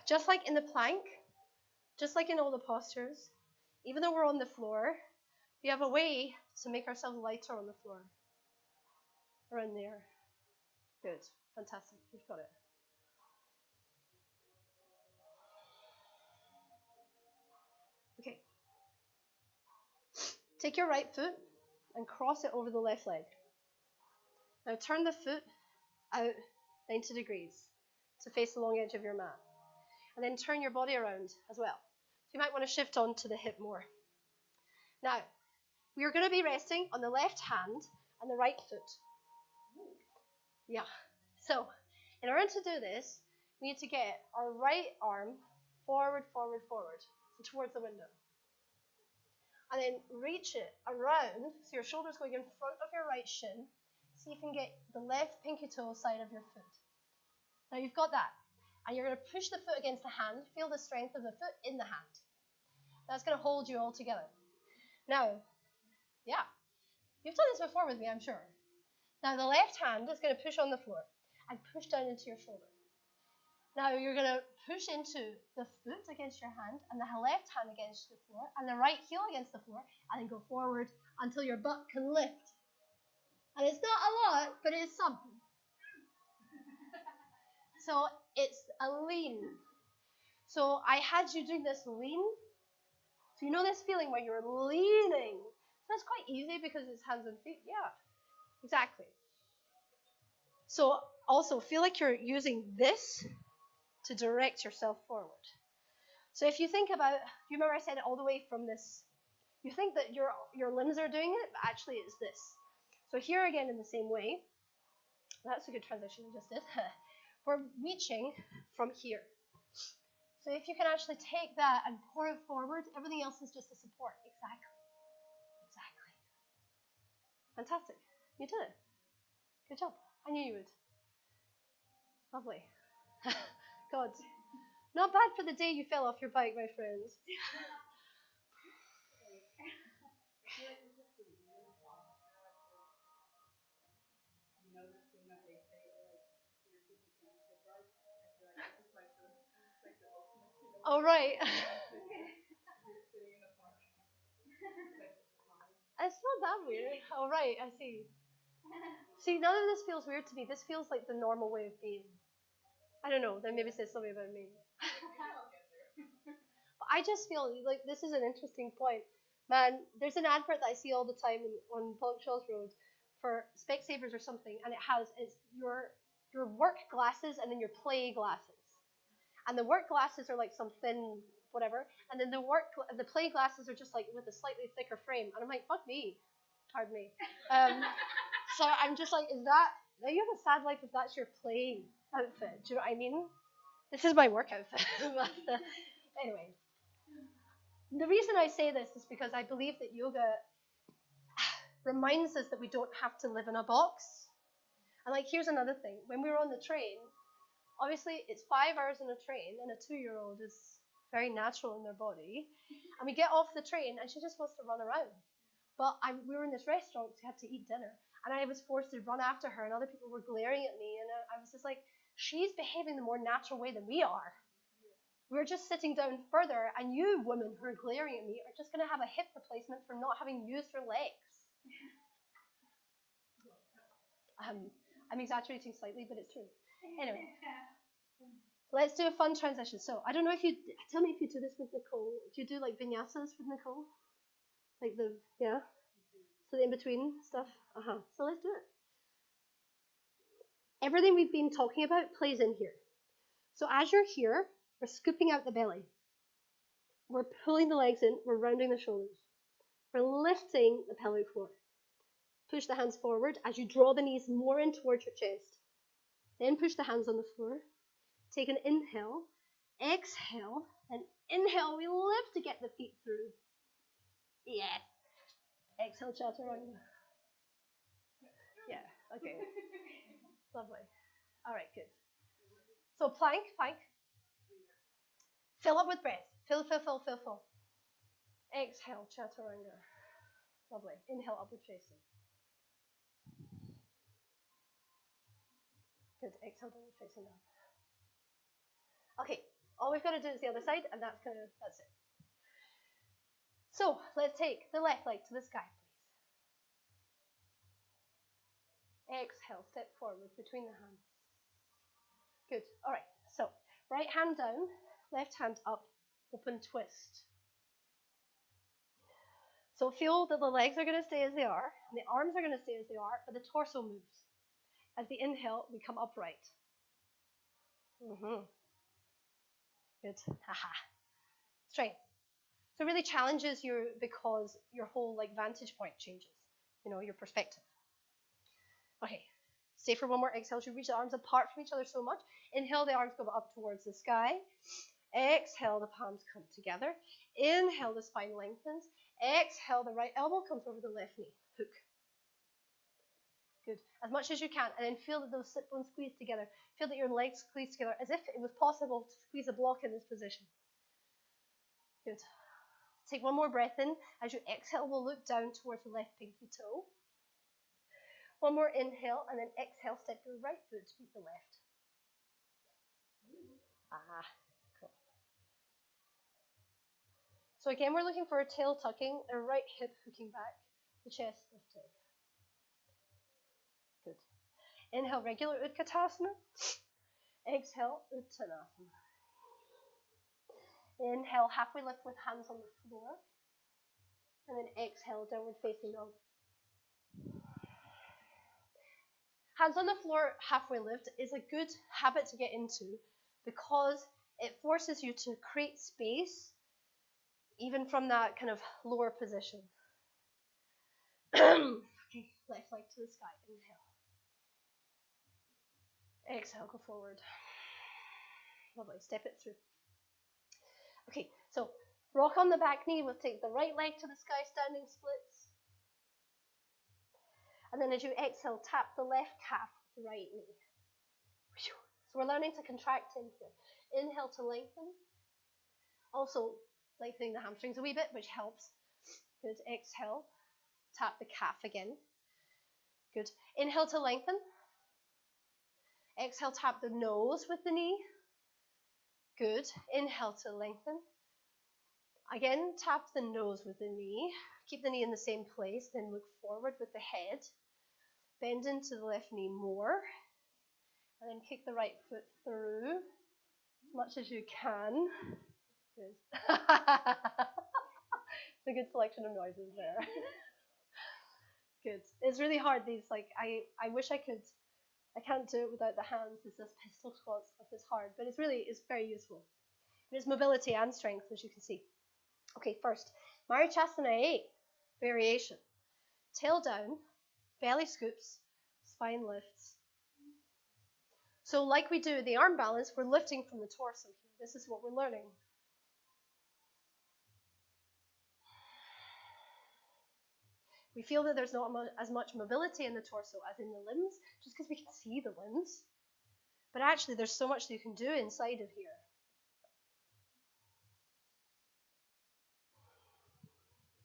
Just like in the plank, just like in all the postures, even though we're on the floor, we have a way to make ourselves lighter on the floor. Around there. Good. Fantastic. You've got it. Okay. Take your right foot and cross it over the left leg. Now turn the foot out 90 degrees to face the long edge of your mat. And then turn your body around as well. So you might want to shift onto the hip more. Now, we are going to be resting on the left hand and the right foot. Yeah. So, in order to do this, we need to get our right arm forward, so towards the window. And then reach it around, so your shoulder's going in front of your right shin. See if you can get the left pinky toe side of your foot. Now you've got that. And you're going to push the foot against the hand. Feel the strength of the foot in the hand. That's going to hold you all together. Now, yeah, you've done this before with me, I'm sure. Now the left hand is going to push on the floor and push down into your shoulder. Now you're going to push into the foot against your hand and the left hand against the floor and the right heel against the floor and then go forward until your butt can lift. And it's not a lot, but it's something. So it's a lean. So I had you doing this lean. So you know this feeling where you're leaning. So that's quite easy because it's hands and feet. Yeah, exactly. So also feel like you're using this to direct yourself forward. So if you think about, you remember I said it all the way from this. You think that your limbs are doing it, but actually it's this. So here again in the same way. That's a good transition I just did. We're reaching from here. So if you can actually take that and pour it forward, everything else is just a support. Exactly. Fantastic. You did it. Good job. I knew you would. Lovely. God. Not bad for the day you fell off your bike, my friends. Oh, right. It's not that weird. Oh, right, I see. See, none of this feels weird to me. This feels like the normal way of being. I don't know, that maybe says something about me. But I just feel like this is an interesting point. Man, there's an advert that I see all the time on Pollock Shaw's Road for Specsavers or something, and it's your work glasses and then your play glasses. And the work glasses are like some thin whatever, and then the play glasses are just like with a slightly thicker frame. And I'm like, fuck me. Pardon me. So I'm just like, you have a sad life if that's your play outfit. Do you know what I mean? This is my work outfit. Anyway. The reason I say this is because I believe that yoga reminds us that we don't have to live in a box. And like, here's another thing. When we were on the train, Obviously, it's 5 hours on a train, and a 2-year-old is very natural in their body. And we get off the train, and she just wants to run around. But we were in this restaurant, so we had to eat dinner. And I was forced to run after her, and other people were glaring at me. And I was just like, she's behaving the more natural way than we are. We're just sitting down further, and you women who are glaring at me are just going to have a hip replacement for not having used your legs. I'm exaggerating slightly, but it's true. Anyway, let's do a fun transition. So I don't know if you, tell me if you do this with Nicole. Do you do like vinyasas with Nicole? Like yeah? So the in-between stuff? So let's do it. Everything we've been talking about plays in here. So as you're here, we're scooping out the belly. We're pulling the legs in, we're rounding the shoulders. We're lifting the pelvic floor. Push the hands forward as you draw the knees more in towards your chest. Then push the hands on the floor. Take an inhale, exhale, and inhale. We lift to get the feet through. Yes. Exhale, Chaturanga. Yeah, okay. Lovely. All right, good. So plank. Fill up with breath. Fill. Exhale, Chaturanga. Lovely. Inhale, upward facing. Good. Exhale, downward facing down. Okay, all we've got to do is the other side, and that's it. So let's take the left leg to the sky, please. Exhale, step forward between the hands. Good. All right. So right hand down, left hand up, open twist. So feel that the legs are going to stay as they are, and the arms are going to stay as they are, but the torso moves. As the inhale, we come upright. Good. Haha. Strength. So it really challenges you because your whole vantage point changes. Your perspective. Okay. Stay for one more exhale. You reach the arms apart from each other so much. Inhale, the arms go up towards the sky. Exhale, the palms come together. Inhale, the spine lengthens. Exhale, the right elbow comes over the left knee. Hook. Good. As much as you can. And then feel that those sit bones squeeze together. Feel that your legs squeeze together as if it was possible to squeeze a block in this position. Good. Take one more breath in. As you exhale, we'll look down towards the left pinky toe. One more inhale, and then exhale, step your right foot to meet the left. Cool. So again, we're looking for a tail tucking, a right hip hooking back, the chest lifting. Good. Inhale, regular Utkatasana. Exhale, Uttanasana. Inhale, halfway lift with hands on the floor. And then exhale, downward facing dog. Hands on the floor, halfway lift is a good habit to get into because it forces you to create space even from that kind of lower position. Okay, left leg to the sky. Inhale. Exhale, go forward. Lovely, step it through. Okay, so rock on the back knee. We'll take the right leg to the sky, standing splits. And then as you exhale, tap the left calf with the right knee. So we're learning to contract in here. Inhale to lengthen. Also lengthening the hamstrings a wee bit, which helps. Good. Exhale. Tap the calf again. Good. Inhale to lengthen. Exhale, tap the nose with the knee. Good. Inhale to lengthen. Again, tap the nose with the knee. Keep the knee in the same place. Then look forward with the head. Bend into the left knee more. And then kick the right foot through as much as you can. Good. It's a good selection of noises there. Good. It's really hard. These I wish I could. I can't do it without the hands. It's this pistol squat stuff. It's hard, but it's very useful. It's mobility and strength, as you can see. Okay, first, Marichasana 8 variation. Tail down, belly scoops, spine lifts. So like we do the arm balance, we're lifting from the torso here. This is what we're learning. We feel that there's not as much mobility in the torso as in the limbs, just because we can see the limbs. But actually, there's so much that you can do inside of here.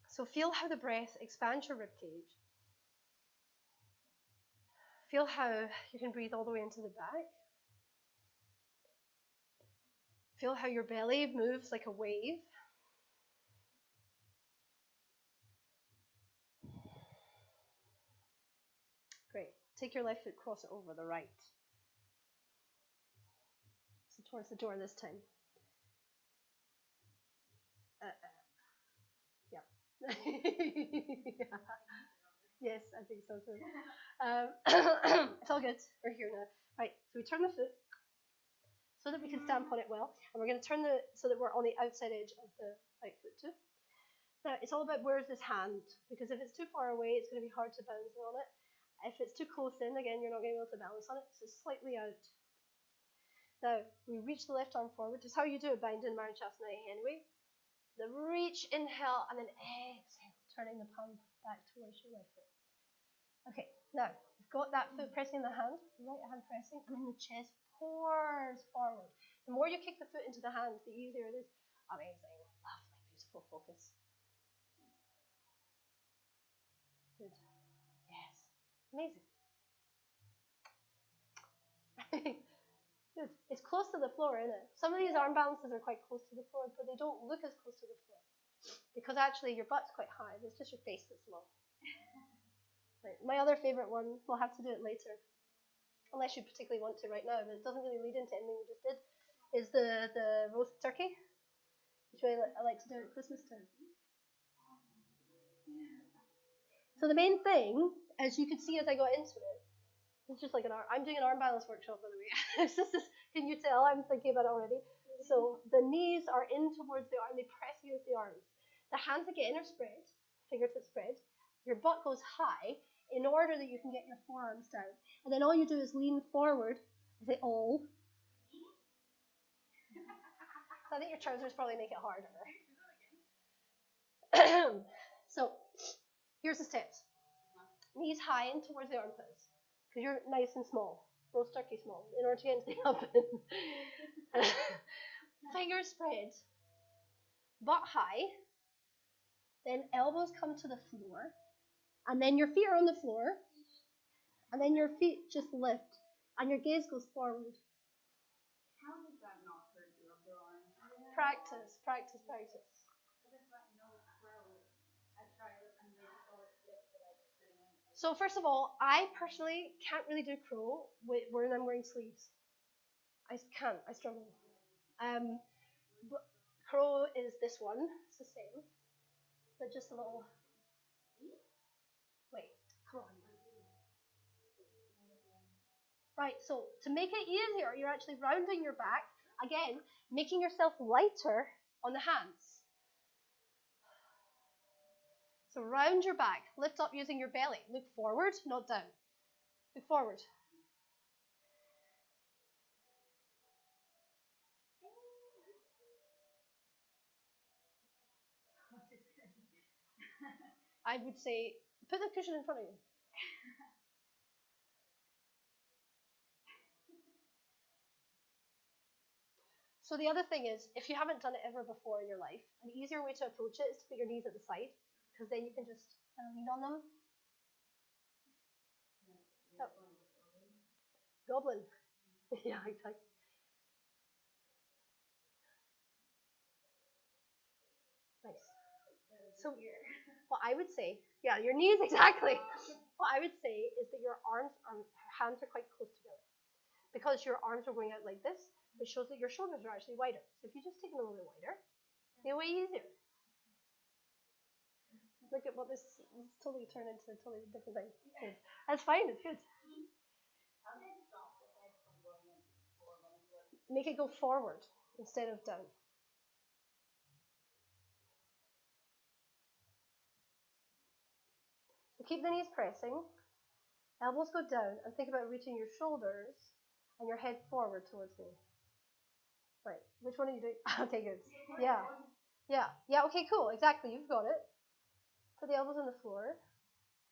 So feel how the breath expands your ribcage. Feel how you can breathe all the way into the back. Feel how your belly moves like a wave. Great. Take your left foot, cross it over the right. So towards the door this time. Yeah. Yeah. Yes, I think so too. It's all good. We're here now. Right, so we turn the foot so that we can stamp on it well. And we're going to turn so that we're on the outside edge of the right foot too. Now, it's all about where's this hand, because if it's too far away, it's going to be hard to balance on it. If it's too close in, again, you're not going to be able to balance on it, so slightly out. Now, we reach the left arm forward, just how you do it bind in Marachasana anyway. The reach, inhale, and then exhale, turning the palm back towards your left foot. Okay, now, you've got that foot pressing the hand, the right hand pressing, and then the chest pours forward. The more you kick the foot into the hand, the easier it is. Amazing, lovely, beautiful focus. Good. Yes. Amazing. Good. It's close to the floor, isn't it? Some of these arm balances are quite close to the floor, but they don't look as close to the floor. Because actually your butt's quite high. It's just your face that's low. Right. My other favourite one, we'll have to do it later. Unless you particularly want to right now, but it doesn't really lead into anything we just did, is the roast turkey, which I like to do at Christmas time. So the main thing, as you could see as I got into it, it's just like I'm doing an arm balance workshop, by the way. Can you tell? I'm thinking about it already. So the knees are in towards the arm, they press against the arms. The hands again are spread, fingertips spread. Your butt goes high in order that you can get your forearms down. And then all you do is lean forward. I say all. So I think your trousers probably make it harder. So here's the steps. Knees high in towards the armpits. Because you're nice and small. Roast turkey small. In order to get into the oven. Fingers spread. Butt high. Then elbows come to the floor. And then your feet are on the floor. And then your feet just lift. And your gaze goes forward. How does that not hurt your upper arms? Practice, practice, practice. So first of all, I personally can't really do crow when I'm wearing sleeves. I can't. I struggle. But crow is this one. It's the same, but just a little. Wait, come on. Right. So to make it easier, you're actually rounding your back again, making yourself lighter on the hands. So round your back, lift up using your belly. Look forward, not down. Look forward. I would say, put the cushion in front of you. So the other thing is, if you haven't done it ever before in your life, an easier way to approach it is to put your knees at the side, because then you can just lean on them. So, goblin. Yeah, exactly. Nice. So what I would say, yeah, your knees, exactly. What I would say is that your hands are quite close together. Because your arms are going out like this, it shows that your shoulders are actually wider. So if you just take them a little bit wider, it'll be way easier. Look at what this totally turned into a totally different thing. Good. That's fine, it's good. Make it go forward instead of down. So keep the knees pressing, elbows go down, and think about reaching your shoulders and your head forward towards me. Right, which one are you doing? Okay, good. Yeah. Yeah, okay, cool, exactly, you've got it. Put the elbows on the floor,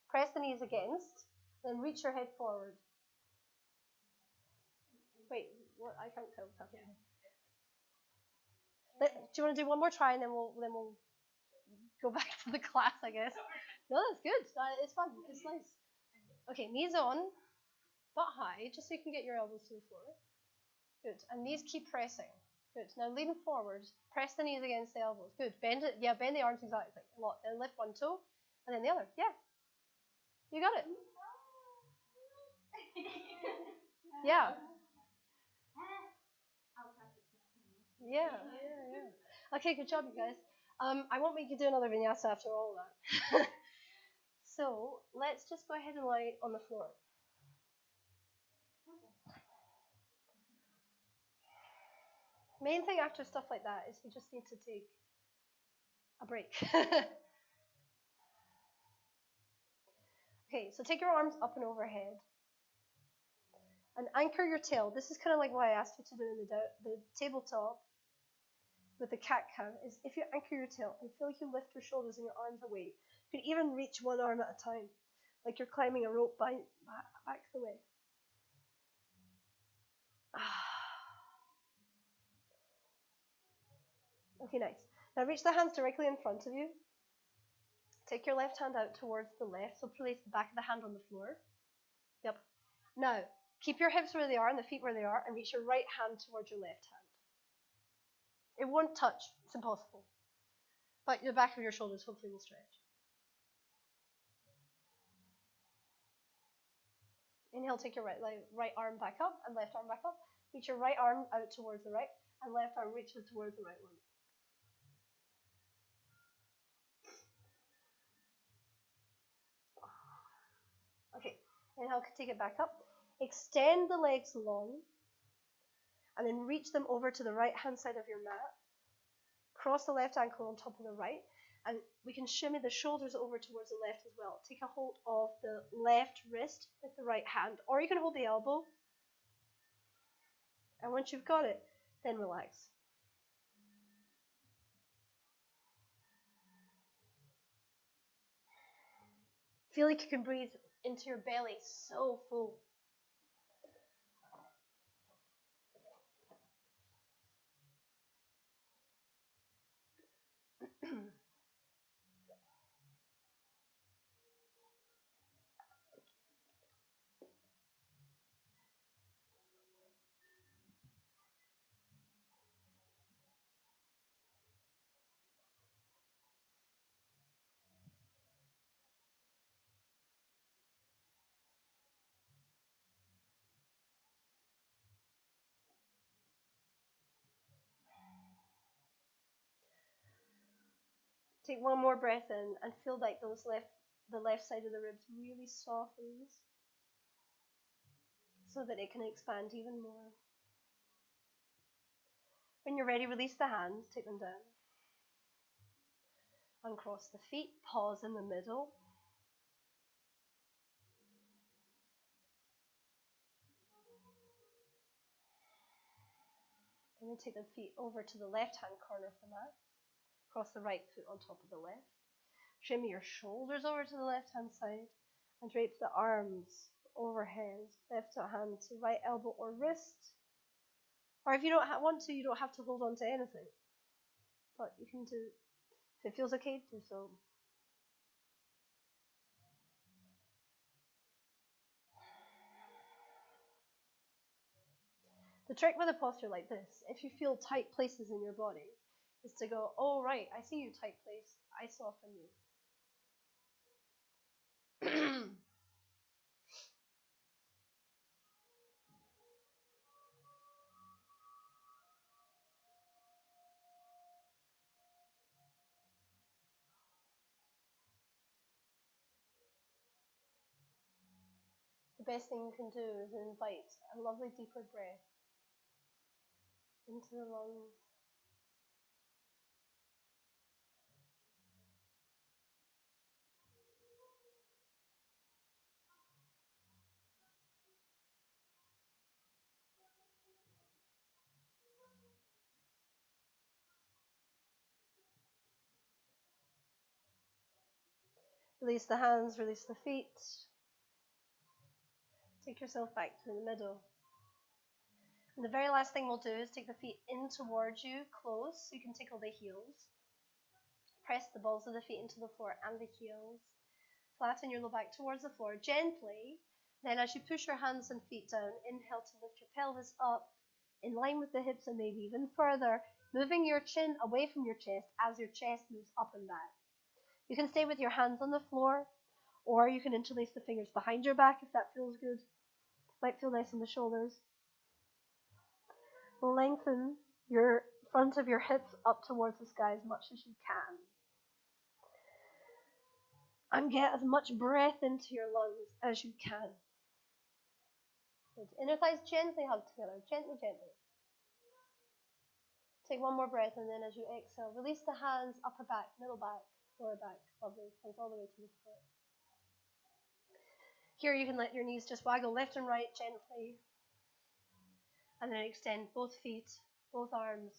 press the knees against, then reach your head forward. Wait, what? I can't tell what's happening. Do you want to do one more try and then we'll go back to the class, I guess. No, that's good. It's fun. It's nice. Okay, knees on, butt high, just so you can get your elbows to the floor. Good. And knees keep pressing. Good. Now lean forward. Press the knees against the elbows. Good. Bend it. Yeah, bend the arms exactly. A lot. Then lift one toe, and then the other. Yeah. You got it. Yeah. Yeah. Okay, good job, you guys. I won't make you do another vinyasa after all that. So let's just go ahead and lie on the floor. Main thing after stuff like that is you just need to take a break. Okay, so take your arms up and overhead and anchor your tail. This is kind of like what I asked you to do in the tabletop with the cat-cow, is if you anchor your tail and feel like you lift your shoulders and your arms away, you can even reach one arm at a time, like you're climbing a rope back the way. Okay, nice. Now reach the hands directly in front of you. Take your left hand out towards the left, so place the back of the hand on the floor. Yep. Now, keep your hips where they are and the feet where they are, and reach your right hand towards your left hand. It won't touch. It's impossible. But the back of your shoulders hopefully will stretch. Inhale, take your right arm back up and left arm back up. Reach your right arm out towards the right, and left arm reaches towards the right one. Okay, inhale, take it back up. Extend the legs long, and then reach them over to the right-hand side of your mat. Cross the left ankle on top of the right, and we can shimmy the shoulders over towards the left as well. Take a hold of the left wrist with the right hand, or you can hold the elbow. And once you've got it, then relax. Feel like you can breathe into your belly, so full. Take one more breath in and feel like the left side of the ribs really softens so that it can expand even more. When you're ready, release the hands, take them down. Uncross the feet, pause in the middle. And then take the feet over to the left-hand corner of the mat. Cross the right foot on top of the left. Shimmy your shoulders over to the left-hand side and drape the arms overhead. Left hand to right elbow or wrist. Or if you don't want to, you don't have to hold on to anything. But you can do, if it feels okay, do so. The trick with a posture like this, if you feel tight places in your body, is to go, oh right, I see you tight place, I soften you. The best thing you can do is invite a lovely deeper breath into the lungs. Release the hands, release the feet. Take yourself back to the middle. And the very last thing we'll do is take the feet in towards you, close, so you can tickle the heels. Press the balls of the feet into the floor and the heels. Flatten your low back towards the floor gently. Then as you push your hands and feet down, inhale to lift your pelvis up in line with the hips and maybe even further, moving your chin away from your chest as your chest moves up and back. You can stay with your hands on the floor, or you can interlace the fingers behind your back if that feels good. Might feel nice on the shoulders. Lengthen your front of your hips up towards the sky as much as you can. And get as much breath into your lungs as you can. Good. Inner thighs gently hug together, gently, gently. Take one more breath, and then as you exhale, release the hands, upper back, middle back, lower back. Lovely. Hands all the way to the foot. Here you can let your knees just waggle left and right gently. And then extend both feet, both arms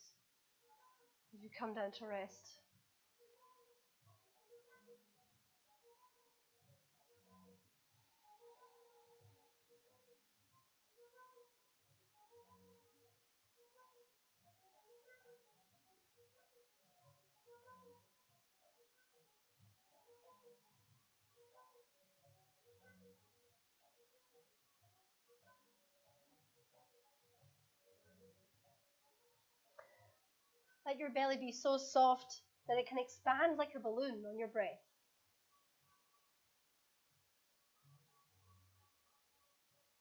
as you come down to rest. Let your belly be so soft that it can expand like a balloon on your breath.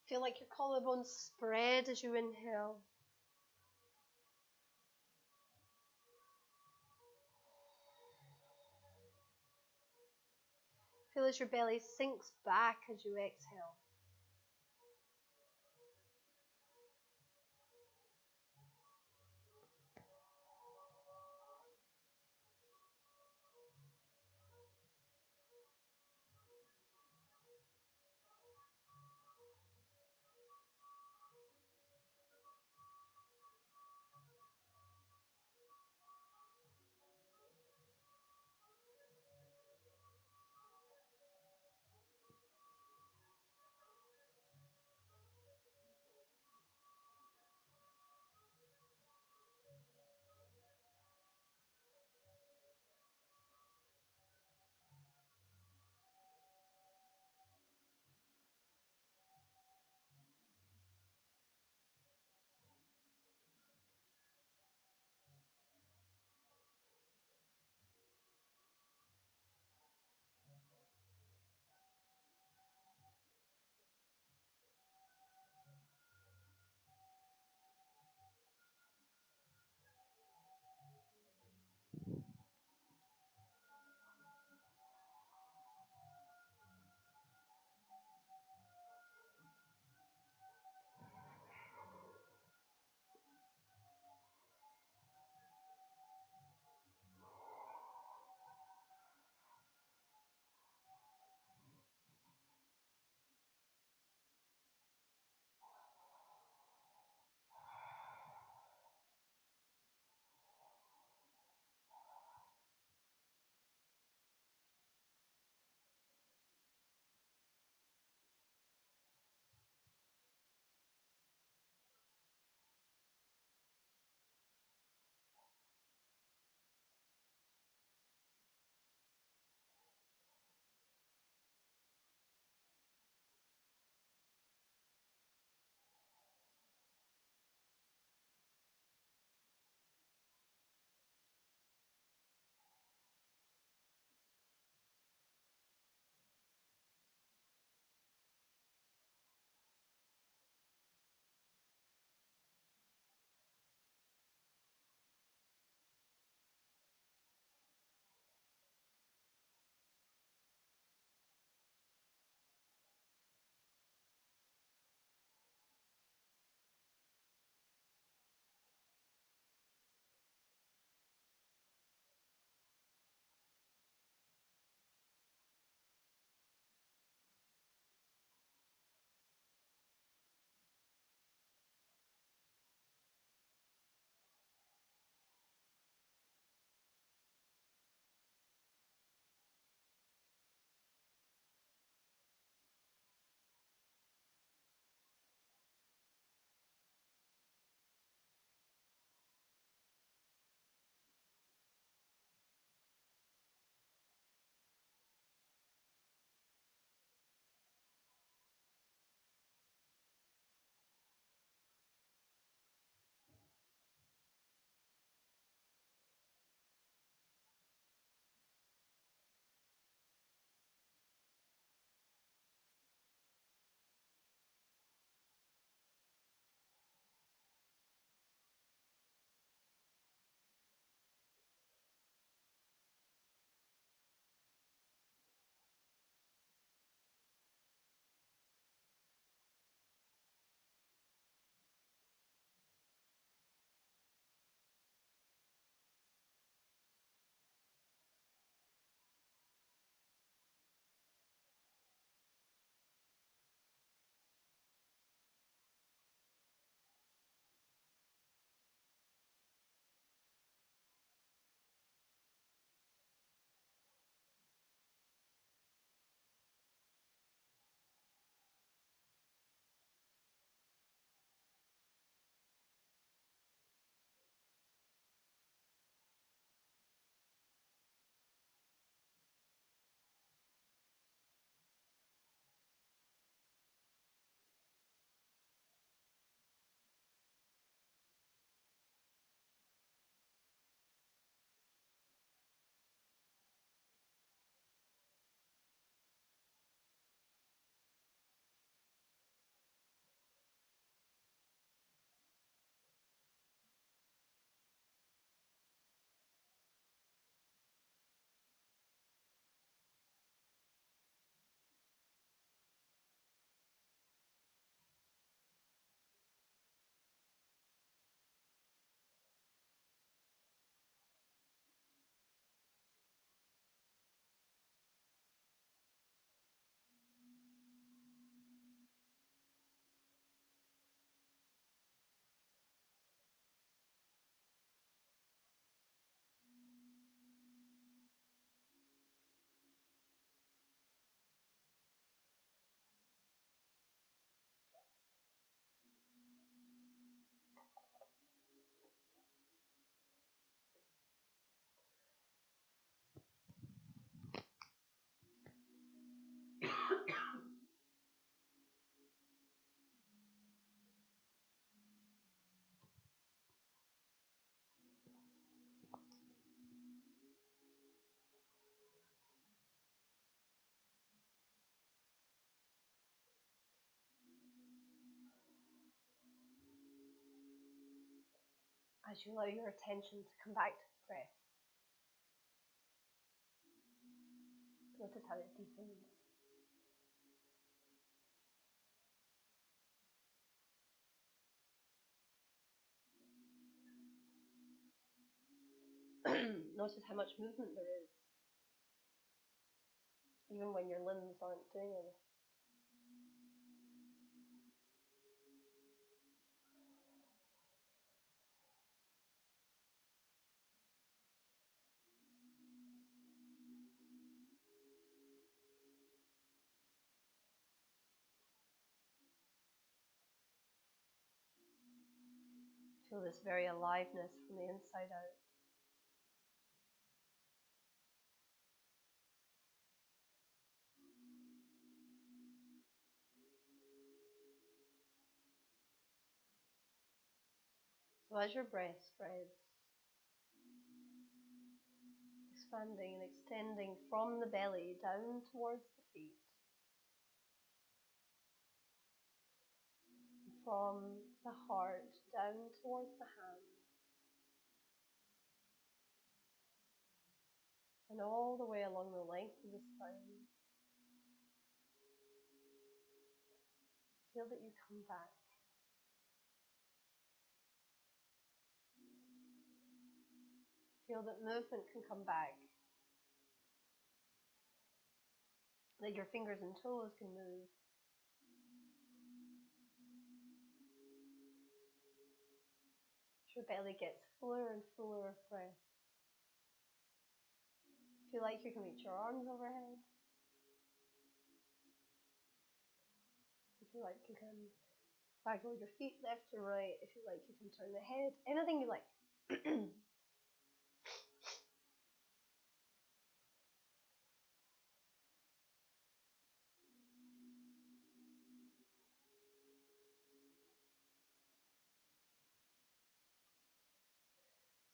Feel like your collarbones spread as you inhale. Feel as your belly sinks back as you exhale. as you allow your attention to come back to the breath. Notice how it deepens. Notice how much movement there is, even when your limbs aren't doing anything. Feel this very aliveness from the inside out. So as your breath spreads, expanding and extending from the belly down towards the feet, from the heart down towards the hands, and all the way along the length of the spine. Feel that you come back. Feel that movement can come back. That your fingers and toes can move. Your belly gets fuller and fuller of breath. Feel like you can reach your arms overhead. Feel like you can waggle your feet left or right. If you like, you can turn the head. Anything you like.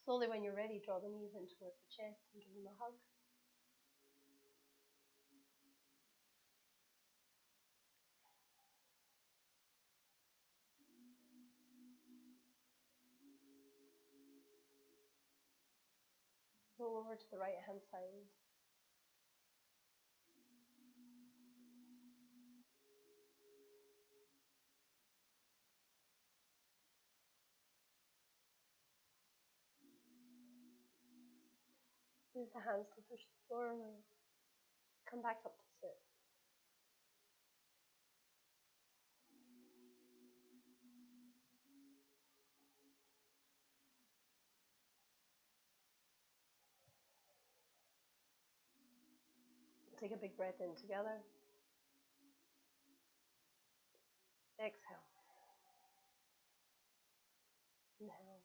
Slowly, when you're ready, draw the knees in towards the chest and give them a hug. Roll over to the right hand side. Use the hands to push the floor away. Come back up to sit. Take a big breath in together. Exhale. Inhale.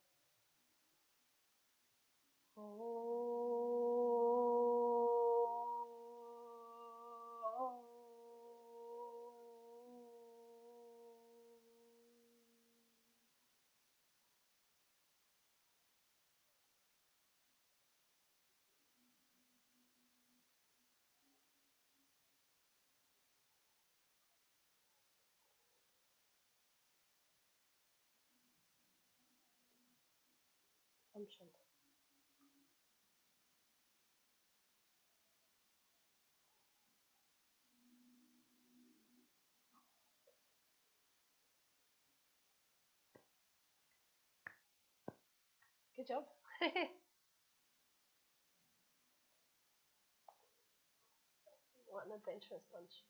Shanti. Good job. What an adventurous lunch.